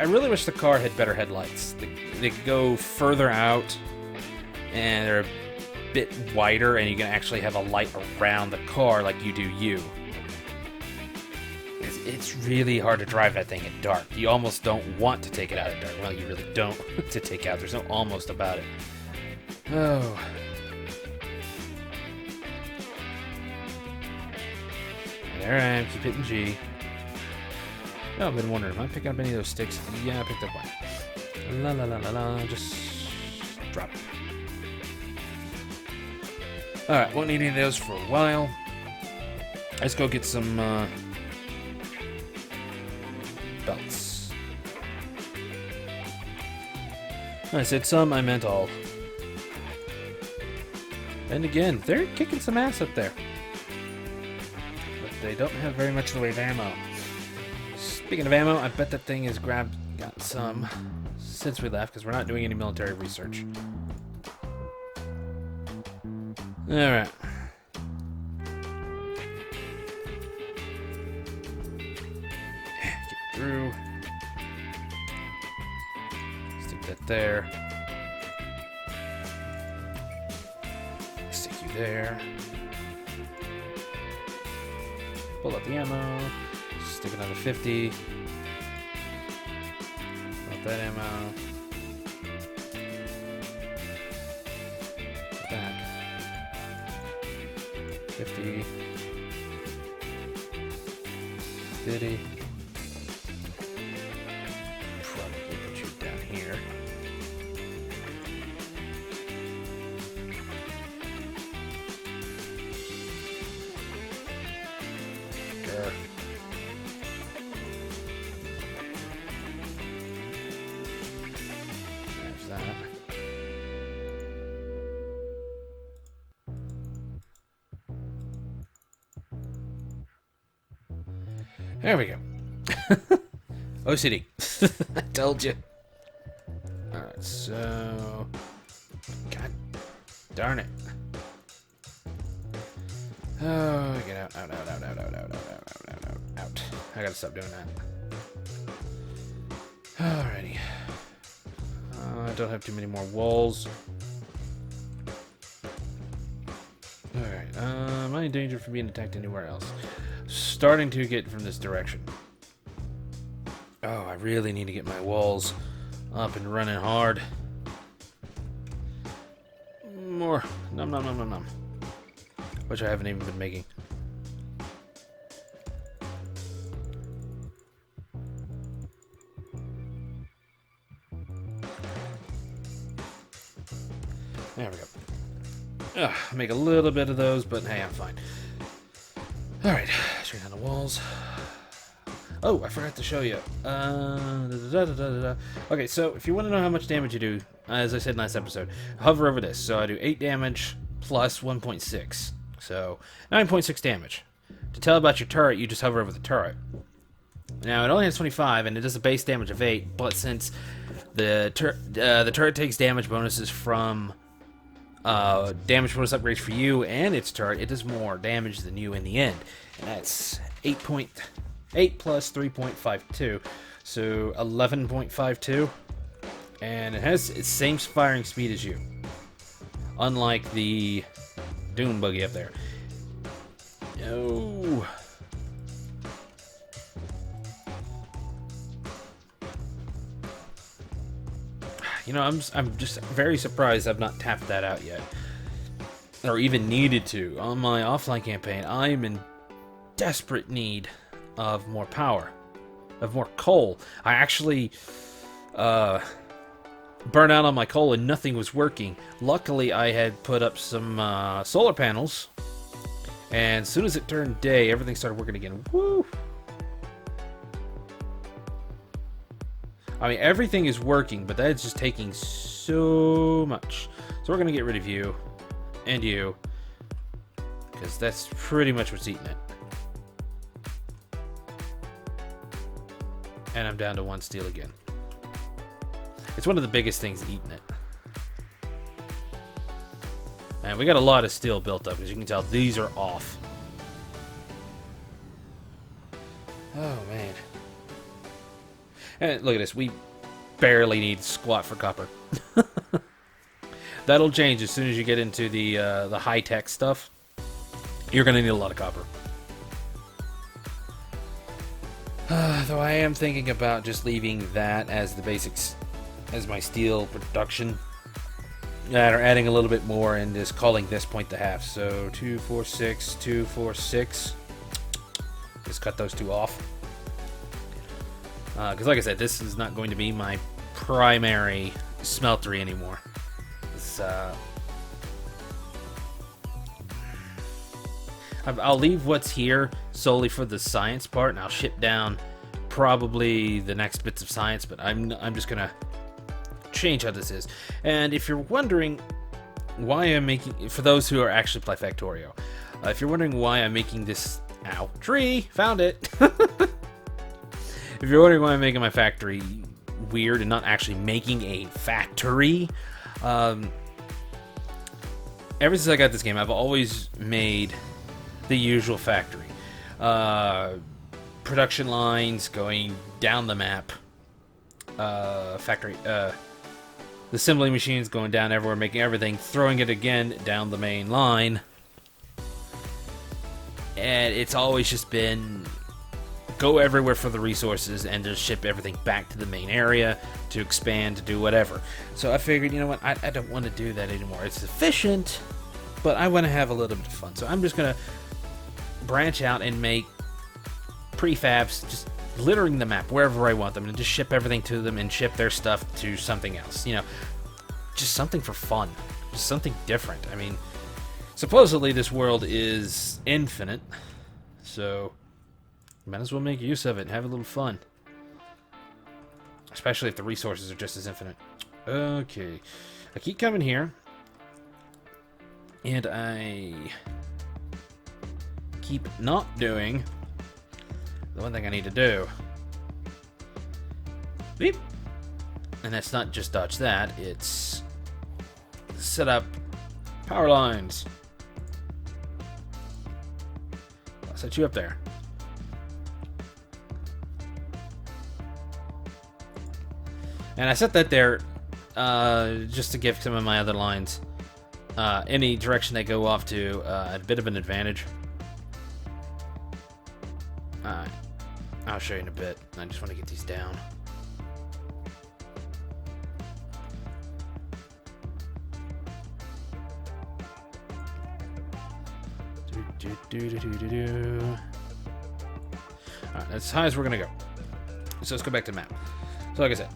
really wish the car had better headlights. They go further out, and they're a bit wider, and you can actually have a light around the car like you do you. It's really hard to drive that thing at dark. You almost don't want to take it out at dark. Well, you really don't to take out. There's no almost about it. Oh. There I am. Keep hitting G. Oh, I've been wondering, am I picking up any of those sticks? Yeah, I picked up one. La la la la la. Just drop it. Alright, won't need any of those for a while. Let's go get some belts. I said some, I meant all. And again, they're kicking some ass up there. But they don't have very much in the way of ammo. Speaking of ammo, I bet that thing has got some since we left, because we're not doing any military research. Alright. Get through. Stick that there. there. Pull out the ammo. Stick another 50. Pull out that ammo. Back. 50. 50. Probably put you down here. There. There's that. There we go. OCD. I told you. Alright, so... God darn it. Oh, get out, out. I gotta stop doing that. Alrighty. I don't have too many more walls. Alright, am I in danger from being attacked anywhere else? Starting to get from this direction. Oh, I really need to get my walls up and running hard. More nom, which I haven't even been making. There we go. Make a little bit of those, but hey, I'm fine. Alright, straight down the walls. Oh, I forgot to show you. Okay, so if you want to know how much damage you do, as I said in last episode, hover over this. So I do 8 damage plus 1.6. So 9.6 damage. To tell about your turret, you just hover over the turret. Now, it only has 25, and it does a base damage of 8, but since the turret takes damage bonuses from damage bonus upgrades for you and its turret, it does more damage than you in the end. And that's 8 plus 3.52, so 11.52, and it has its same firing speed as you, unlike the dune buggy up there. No. You know, I'm just very surprised I've not tapped that out yet, or even needed to. On my offline campaign, I'm in desperate need of more power, of more coal. I actually burned out on my coal and nothing was working. Luckily, I had put up some solar panels, and as soon as it turned day, everything started working again. Woo! I mean, everything is working, but that's just taking so much. So we're going to get rid of you and you, because that's pretty much what's eating it. And I'm down to 1 steel again. It's one of the biggest things eating it. And we got a lot of steel built up. As you can tell, these are off. Oh, man. And look at this. We barely need squat for copper. That'll change as soon as you get into the high-tech stuff. You're going to need a lot of copper. Though I am thinking about just leaving that as the basics, as my steel production, or adding a little bit more and just calling this point the half. So 246, 246. Just cut those two off. Because like I said, this is not going to be my primary smeltery anymore. It's, I'll leave what's here solely for the science part, and I'll ship down probably the next bits of science, but I'm just gonna change how this is. And if you're wondering why I'm making, for those who are actually play Factorio, if you're wondering why I'm making this, ow, tree, found it. If you're wondering why I'm making my factory weird and not actually making a factory, ever since I got this game, I've always made the usual factory. Production lines going down the map. Factory, the assembly machines going down everywhere, making everything, throwing it again down the main line. And it's always just been go everywhere for the resources and just ship everything back to the main area to expand, to do whatever. So I figured, you know what, I don't want to do that anymore. It's efficient, but I want to have a little bit of fun. So I'm just going to branch out and make prefabs, just littering the map wherever I want them, and just ship everything to them and ship their stuff to something else. You know, just something for fun, just something different. I mean, supposedly this world is infinite, so might as well make use of it and have a little fun. Especially if the resources are just as infinite. Okay. I keep coming here. And I keep not doing the one thing I need to do. Beep. And that's not just dodge that, it's set up power lines. I'll set you up there. And I set that there just to give some of my other lines any direction they go off to a bit of an advantage. Alright, I'll show you in a bit. I just want to get these down. Alright, that's as high as we're going to go. So let's go back to the map. So like I said,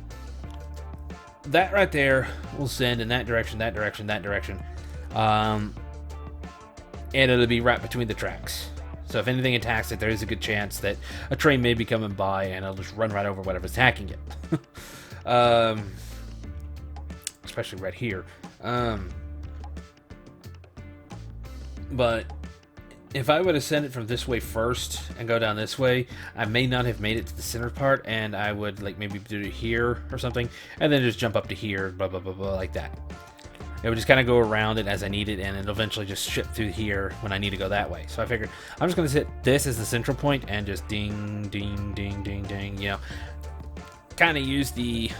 that right there will send in that direction, that direction, that direction. And it'll be right between the tracks. So if anything attacks it, there is a good chance that a train may be coming by and it'll just run right over whatever's attacking it. Especially right here. But if I would have sent it from this way first and go down this way, I may not have made it to the center part, and I would like maybe do it here or something, and then just jump up to here, blah, blah, blah, blah, like that. It would just kind of go around it as I need it, and it'll eventually just ship through here when I need to go that way. So I figured I'm just going to set this as the central point and just ding, ding, ding, ding, ding, you know, kind of use the...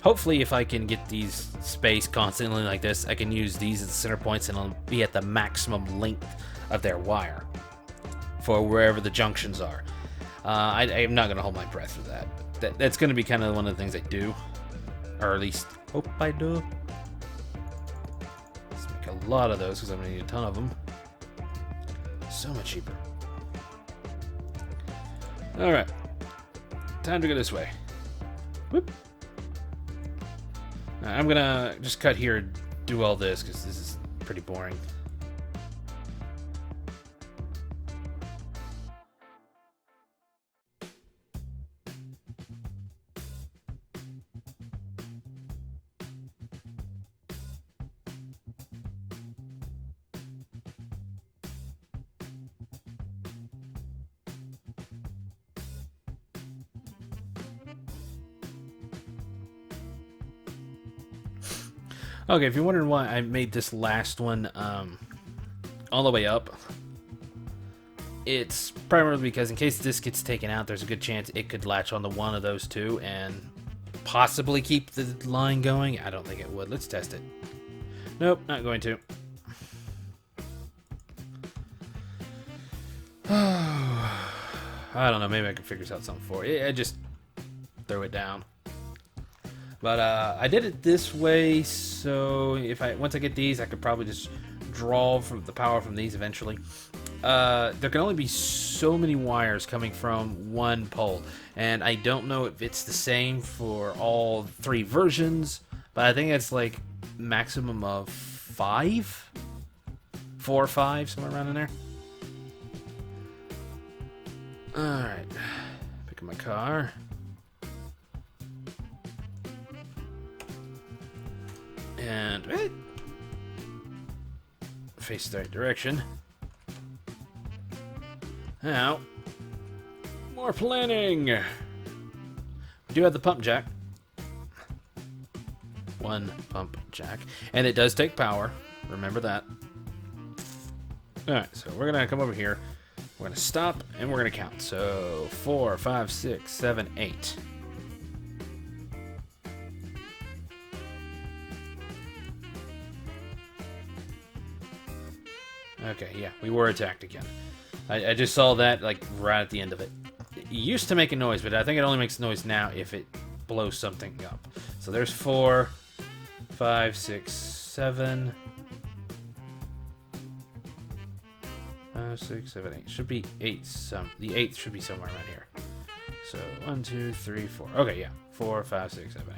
Hopefully, if I can get these spaced constantly like this, I can use these as the center points and it'll be at the maximum length of their wire for wherever the junctions are. I'm not going to hold my breath for that. That's going to be kind of one of the things I do, or at least hope I do. Let's make a lot of those because I'm going to need a ton of them. So much cheaper. All right, time to go this way. Whoop. I'm gonna just cut here and do all this because this is pretty boring. Okay, if you're wondering why I made this last one all the way up, it's primarily because in case this gets taken out, there's a good chance it could latch onto one of those two and possibly keep the line going. I don't think it would. Let's test it. Nope, not going to. I don't know. Maybe I can figure out something for it. I just throw it down. But I did it this way, so if once I get these, I could probably just draw from the power from these eventually. There can only be so many wires coming from one pole, and I don't know if it's the same for all three versions, but I think it's like maximum of 5, 4 or 5, somewhere around in there. All right, pick up my car. And face the right direction. Now, more planning. We do have the pump jack. One pump jack. And it does take power. Remember that. Alright, so we're going to come over here. We're going to stop and we're going to count. So 4, 5, 6, 7, 8. Okay, yeah, we were attacked again. I just saw that, like, right at the end of it. It used to make a noise, but I think it only makes noise now if it blows something up. So there's 4, 5, 6, 7... 5, 6, 7, 8. Should be 8 some. The 8th should be somewhere around here. So 1, 2, 3, 4. Okay, yeah. 4, 5, 6, 7,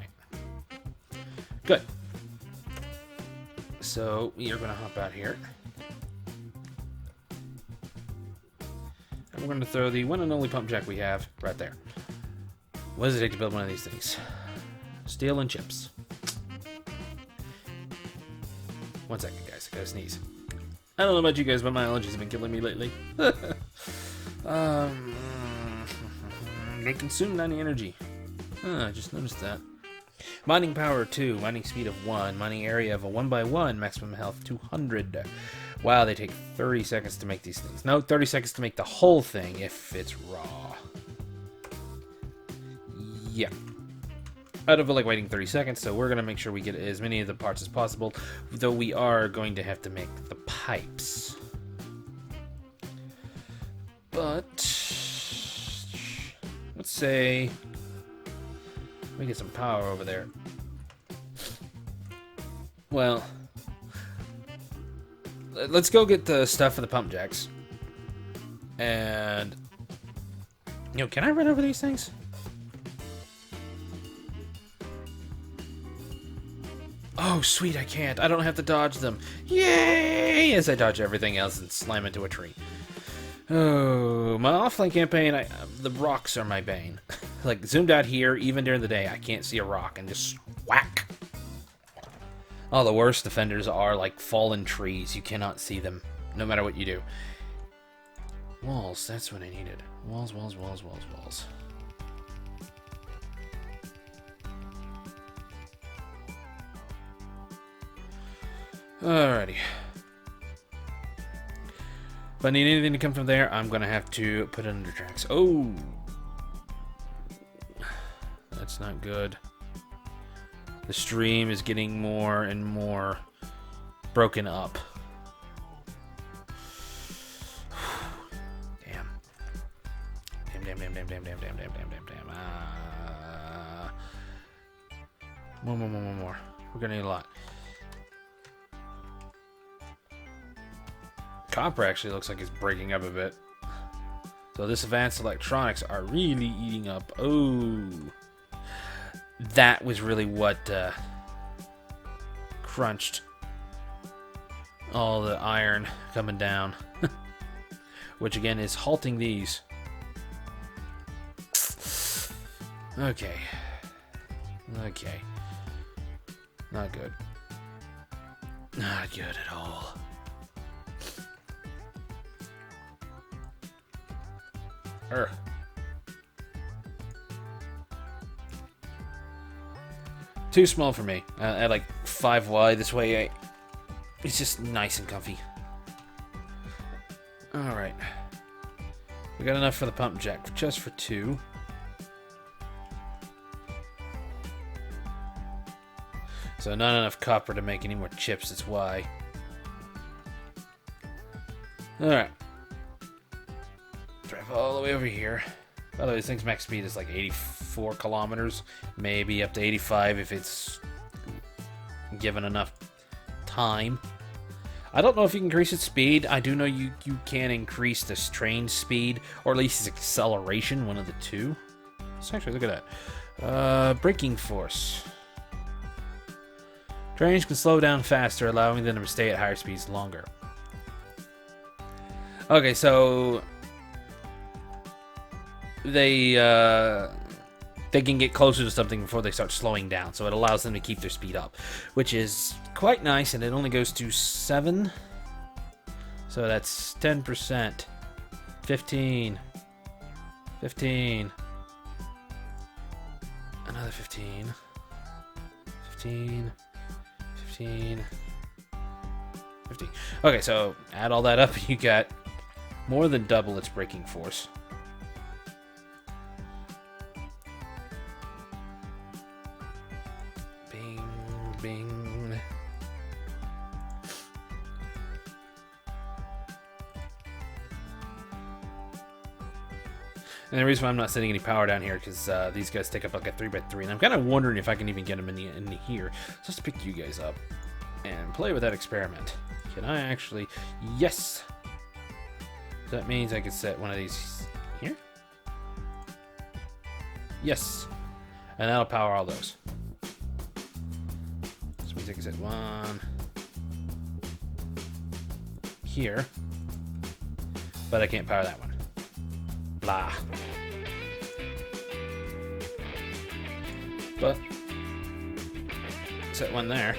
8. Good. So we are going to hop out here. And we're going to throw the one and only pump jack we have right there. What does it take to build one of these things? Steel and chips. 1 second, guys. I gotta sneeze. I don't know about you guys, but my allergies have been killing me lately. They consume 90 energy. I just noticed that. Mining power 2, mining speed of 1, mining area of a 1x1, maximum health 200. Wow, they take 30 seconds to make these things. No, 30 seconds to make the whole thing if it's raw. Yeah. I don't feel like waiting 30 seconds, so we're going to make sure we get as many of the parts as possible, though we are going to have to make the pipes. But let's say we get some power over there. Well, let's go get the stuff for the pump jacks. And, you know, can I run over these things? Oh, sweet, I can't. I don't have to dodge them. Yay! As I dodge everything else and slam into a tree. Oh, my offline campaign, the rocks are my bane. Like, zoomed out here, even during the day, I can't see a rock and just whack. Oh, the worst defenders are like fallen trees. You cannot see them, no matter what you do. Walls, that's what I needed. Walls, walls, walls, walls, walls. Alrighty. If I need anything to come from there, I'm gonna have to put it under tracks. Oh! That's not good. The stream is getting more and more broken up. Damn. Damn, damn, damn, damn, damn, damn, damn, damn, damn, damn, damn. More. We're gonna need a lot. Copper actually looks like it's breaking up a bit. So this advanced electronics are really eating up. Oh, that was really what crunched all the iron coming down. Which again is halting these. Okay. Not good. Not good at all. Too small for me. I like 5 wide. This way, it's just nice and comfy. Alright. We got enough for the pump jack, just for 2. So not enough copper to make any more chips, that's why. Alright. Drive all the way over here. By the way, this thing's max speed is like 84 kilometers. Maybe up to 85 if it's given enough time. I don't know if you can increase its speed. I do know you can increase this train speed, or at least its acceleration, one of the two. Let's actually look at that. Braking force. Trains can slow down faster, allowing them to stay at higher speeds longer. Okay, so they can get closer to something before they start slowing down, so it allows them to keep their speed up, which is quite nice, and it only goes to 7. So that's 10%. 15. 15. Another 15. 15. 15. 15. Okay, so add all that up, you got more than double its braking force. Bing. And the reason why I'm not sending any power down here because these guys take up like a 3x3, and I'm kind of wondering if I can even get them in here. So let's pick you guys up and play with that experiment. Can I actually? Yes. So that means I could set one of these here. Yes, and that'll power all those. So means I can set one here, but I can't power that one. Blah. But set one there,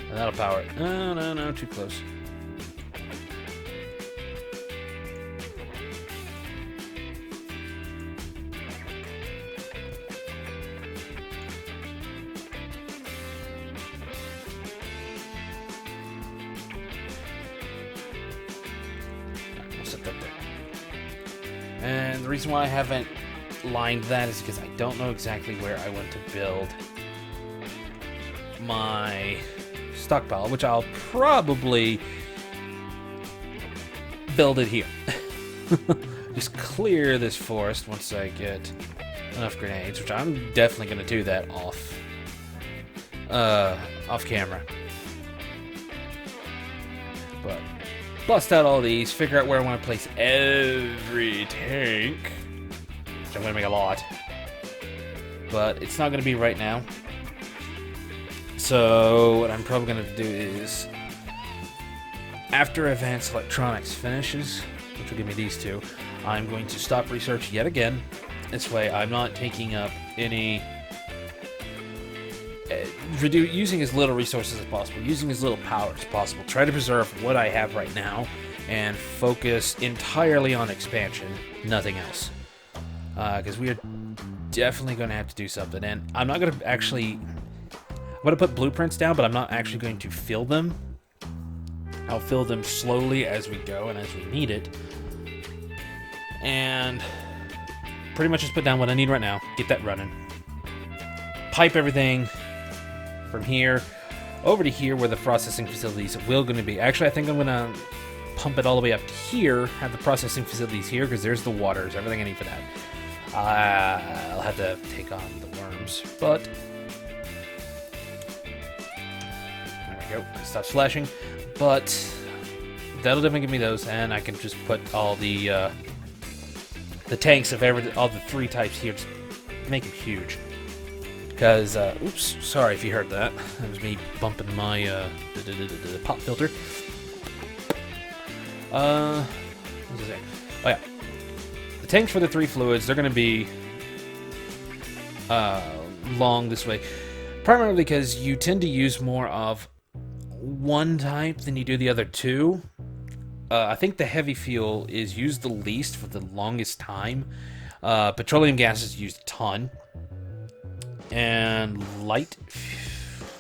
and that'll power it. No, no, no, too close. I'll set that there. And the reason why I haven't lined that is because I don't know exactly where I want to build my stockpile, which I'll probably build it here. Just clear this forest once I get enough grenades, which I'm definitely going to do that off camera. But bust out all these, figure out where I want to place every tank, which I'm going to make a lot, but it's not going to be right now. So what I'm probably going to do is, after Advanced Electronics finishes, which will give me these two, I'm going to stop research yet again. This way I'm not taking up any... using as little resources as possible, using as little power as possible. Try to preserve what I have right now and focus entirely on expansion, nothing else. Because we are definitely going to have to do something. And I'm not going to actually... I'm going to put blueprints down, but I'm not actually going to fill them. I'll fill them slowly as we go and as we need it. And pretty much just put down what I need right now. Get that running. Pipe everything from here over to here where the processing facilities will going to be. Actually, I think I'm going to pump it all the way up to here, have the processing facilities here, because there's the waters, everything I need for that. I'll have to take on the worms, but there we go. Stop slashing. But that'll definitely give me those, and I can just put all the tanks of all the 3 types here, just make them huge. Because, oops, sorry if you heard that. That was me bumping my pop filter. What was I saying? Oh yeah, the tanks for the 3 fluids, they're going to be long this way, primarily because you tend to use more of one type than you do the other 2. I think the heavy fuel is used the least for the longest time. Petroleum gas is used a ton. And light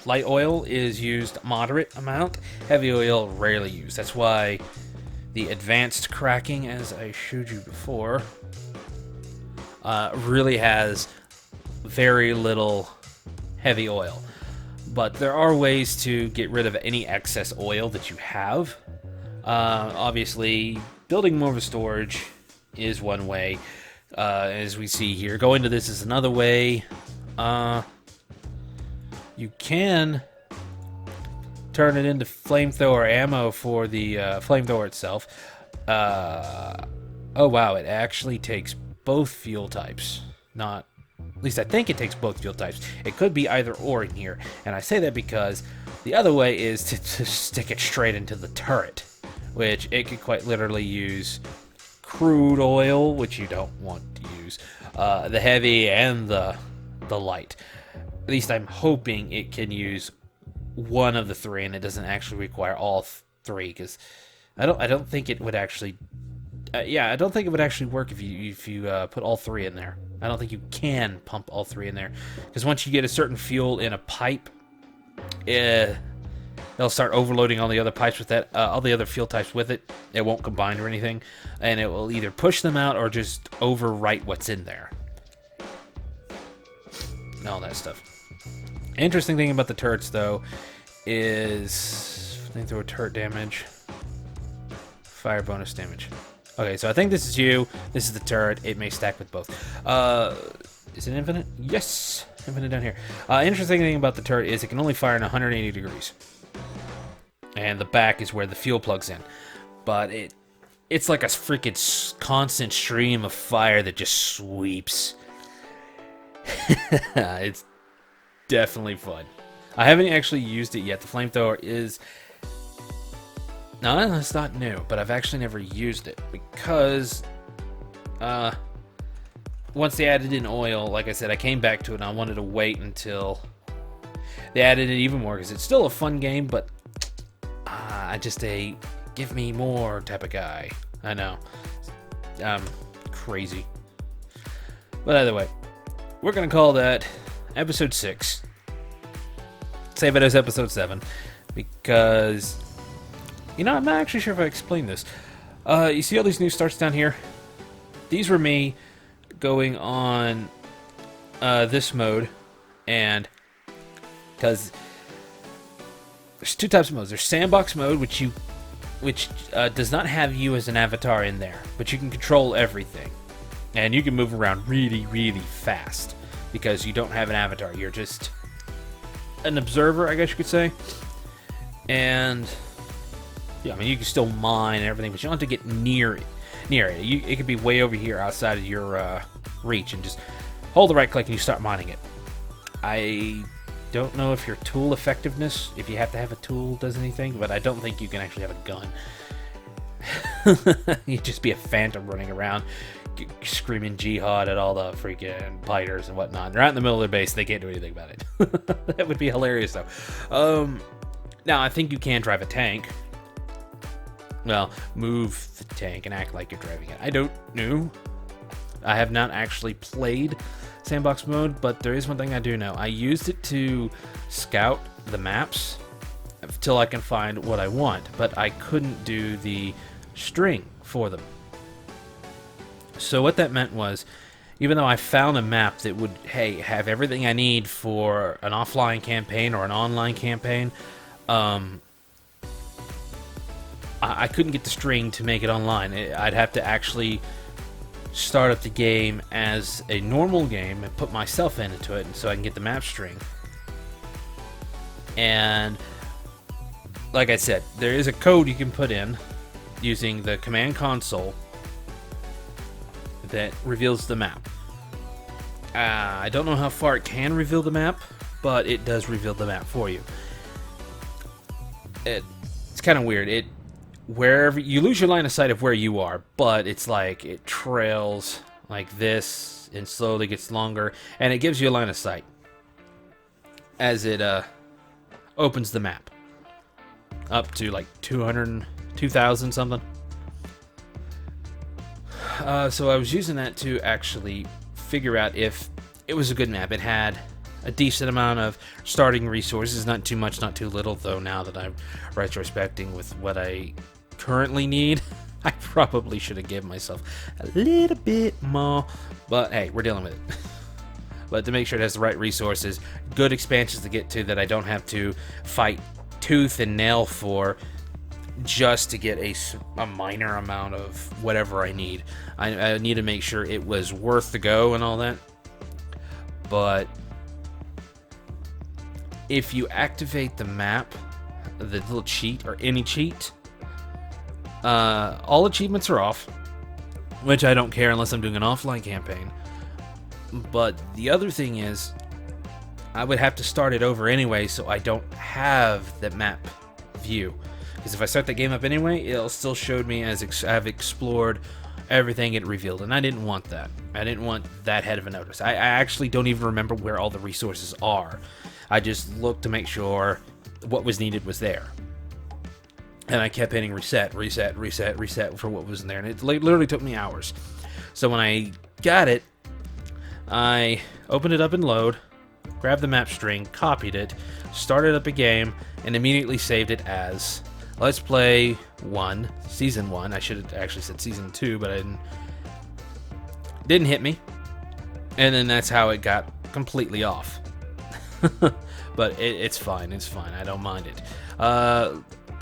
oil is used a moderate amount. Heavy oil rarely used. That's why the advanced cracking, as I showed you before, really has very little heavy oil. But there are ways to get rid of any excess oil that you have. Obviously, building more of a storage is one way, as we see here. Going to this is another way. You can turn it into flamethrower ammo for the flamethrower itself. Oh wow, it actually takes both fuel types. Not, at least I think it takes both fuel types. It could be either or in here, and I say that because the other way is to stick it straight into the turret, which it could quite literally use crude oil, which you don't want to use, the heavy and the light. At least I'm hoping it can use one of the 3 and it doesn't actually require all 3, because I don't think it would actually I don't think it would actually work if you put all 3 in there. I don't think you can pump all 3 in there, because once you get a certain fuel in a pipe, they'll start overloading all the other pipes with that, all the other fuel types with it. It won't combine or anything, and it will either push them out or just overwrite what's in there. All that stuff. Interesting thing about the turrets, though, is flamethrower turret damage, fire bonus damage. Okay, so I think this is you. This is the turret. It may stack with both. Is it infinite? Yes, infinite down here. Interesting thing about the turret is it can only fire in 180 degrees. And the back is where the fuel plugs in. But it's like a freaking constant stream of fire that just sweeps. It's definitely fun. I haven't actually used it yet. The flamethrower is... No, it's not new, but I've actually never used it because once they added in oil, like I said, I came back to it and I wanted to wait until they added it even more because it's still a fun game, but I just a give me more type of guy. I know. Crazy. But either way, we're going to call that episode 6. Save it as episode 7 because... You know, I'm not actually sure if I explained this. You see all these new starts down here? These were me going on this mode, and because there's 2 types of modes. There's sandbox mode, which does not have you as an avatar in there, but you can control everything, and you can move around really, really fast because you don't have an avatar. You're just an observer, I guess you could say, and. Yeah, I mean, you can still mine and everything, but you don't have to get near it. It could be way over here outside of your reach, and just hold the right click and you start mining it. I don't know if your tool effectiveness, if you have to have a tool, does anything, but I don't think you can actually have a gun. You'd just be a phantom running around, screaming jihad at all the freaking biters and whatnot. They're out in the middle of their base, they can't do anything about it. That would be hilarious, though. Now, I think you can drive a tank. Well, move the tank and act like you're driving it. I don't know. I have not actually played sandbox mode, but there is one thing I do know. I used it to scout the maps until I can find what I want, but I couldn't do the string for them. So what that meant was, even though I found a map that would, hey, have everything I need for an offline campaign or an online campaign, I couldn't get the string to make it online. I'd have to actually start up the game as a normal game and put myself into it so I can get the map string. And like I said, there is a code you can put in using the command console that reveals the map. I don't know how far it can reveal the map, but it does reveal the map for you. It's kind of weird. Wherever you lose your line of sight of where you are, but it's like it trails like this and slowly gets longer, and it gives you a line of sight as it opens the map up to like 2,000 something. So I was using that to actually figure out if it was a good map. It had a decent amount of starting resources, not too much, not too little, though now that I'm retrospecting with what I currently need, I probably should have given myself a little bit more, but hey, we're dealing with it. But to make sure it has the right resources, good expansions to get to that I don't have to fight tooth and nail for just to get a minor amount of whatever I need. I need to make sure it was worth the go and all that. But if you activate the map, the little cheat or any cheat, all achievements are off, which I don't care unless I'm doing an offline campaign. But the other thing is, I would have to start it over anyway, so I don't have the map view. Because if I start the game up anyway, it'll still show me as I've explored everything it revealed, and I didn't want that. I didn't want that head of a notice. I actually don't even remember where all the resources are. I just looked to make sure what was needed was there. And I kept hitting reset, reset, reset, reset for what was in there, and it literally took me hours. So when I got it, I opened it up in load, grabbed the map string, copied it, started up a game, and immediately saved it as Let's Play 1, Season 1. I should have actually said Season 2, but I didn't hit me. And then that's how it got completely off. But it's fine, it's fine. I don't mind it.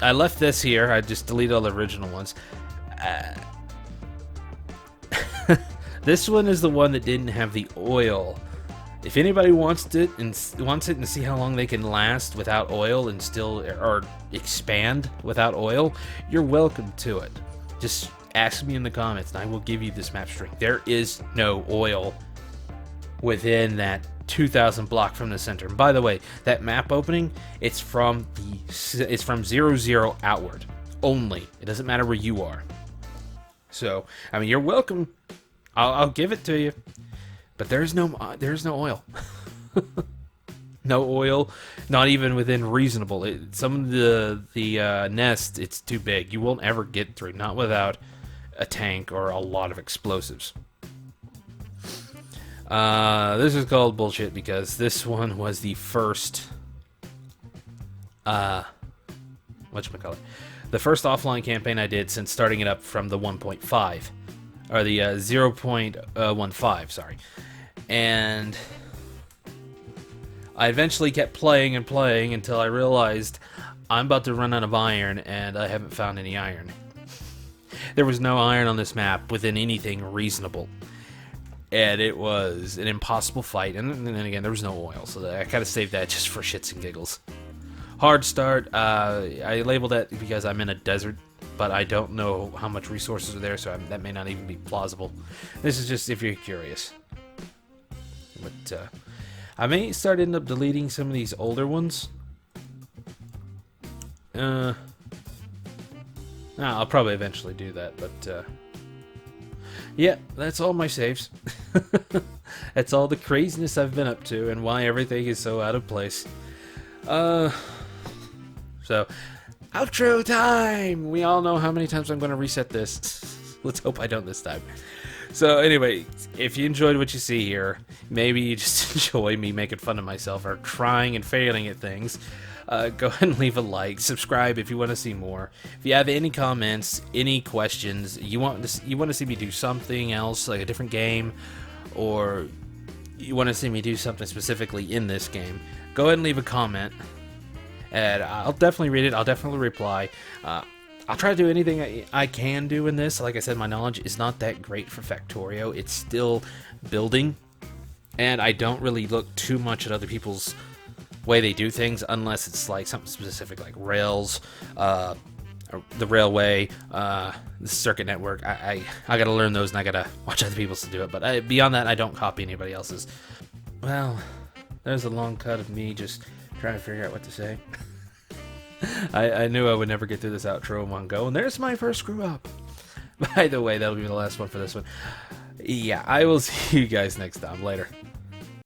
I left this here. I just deleted all the original ones. This one is the one that didn't have the oil. If anybody wants it and see how long they can last without oil and still or expand without oil, you're welcome to it. Just ask me in the comments and I will give you this map string. There is no oil within that 2,000 block from the center. And by the way, that map opening, it's from 0-0 outward only. It doesn't matter where you are. So, I mean, you're welcome. I'll give it to you. But there's no oil. No oil, not even within reasonable. Some of the nest, it's too big. You won't ever get through, not without a tank or a lot of explosives. This is called bullshit because this one was the first, whatchamacallit, the first offline campaign I did since starting it up from the 1.5, or the 0.15, sorry. And I eventually kept playing and playing until I realized I'm about to run out of iron and I haven't found any iron. There was no iron on this map within anything reasonable. And it was an impossible fight. And then again, there was no oil, so I kind of saved that just for shits and giggles. Hard start. I labeled that because I'm in a desert, but I don't know how much resources are there, so that may not even be plausible. This is just if you're curious. But I may end up deleting some of these older ones. I'll probably eventually do that, but yeah, that's all my saves. That's all the craziness I've been up to and why everything is so out of place. So, outro time! We all know how many times I'm going to reset this. Let's hope I don't this time. So anyway, if you enjoyed what you see here, maybe you just enjoy me making fun of myself or trying and failing at things, go ahead and leave a like, subscribe if you want to see more. If you have any comments, any questions, you want to see me do something else, like a different game, or you want to see me do something specifically in this game, go ahead and leave a comment, and I'll definitely read it, I'll definitely reply. I'll try to do anything I can do in this. Like I said, my knowledge is not that great for Factorio. It's still building, and I don't really look too much at other people's way they do things unless it's like something specific like rails, the railway, the circuit network. I gotta learn those and I gotta watch other people's to do it, but beyond that I don't copy anybody else's. Well, there's a long cut of me just trying to figure out what to say. I knew I would never get through this outro in one go, and there's my first screw up. By the way, that'll be the last one for this one. Yeah, I will see you guys next time. Later.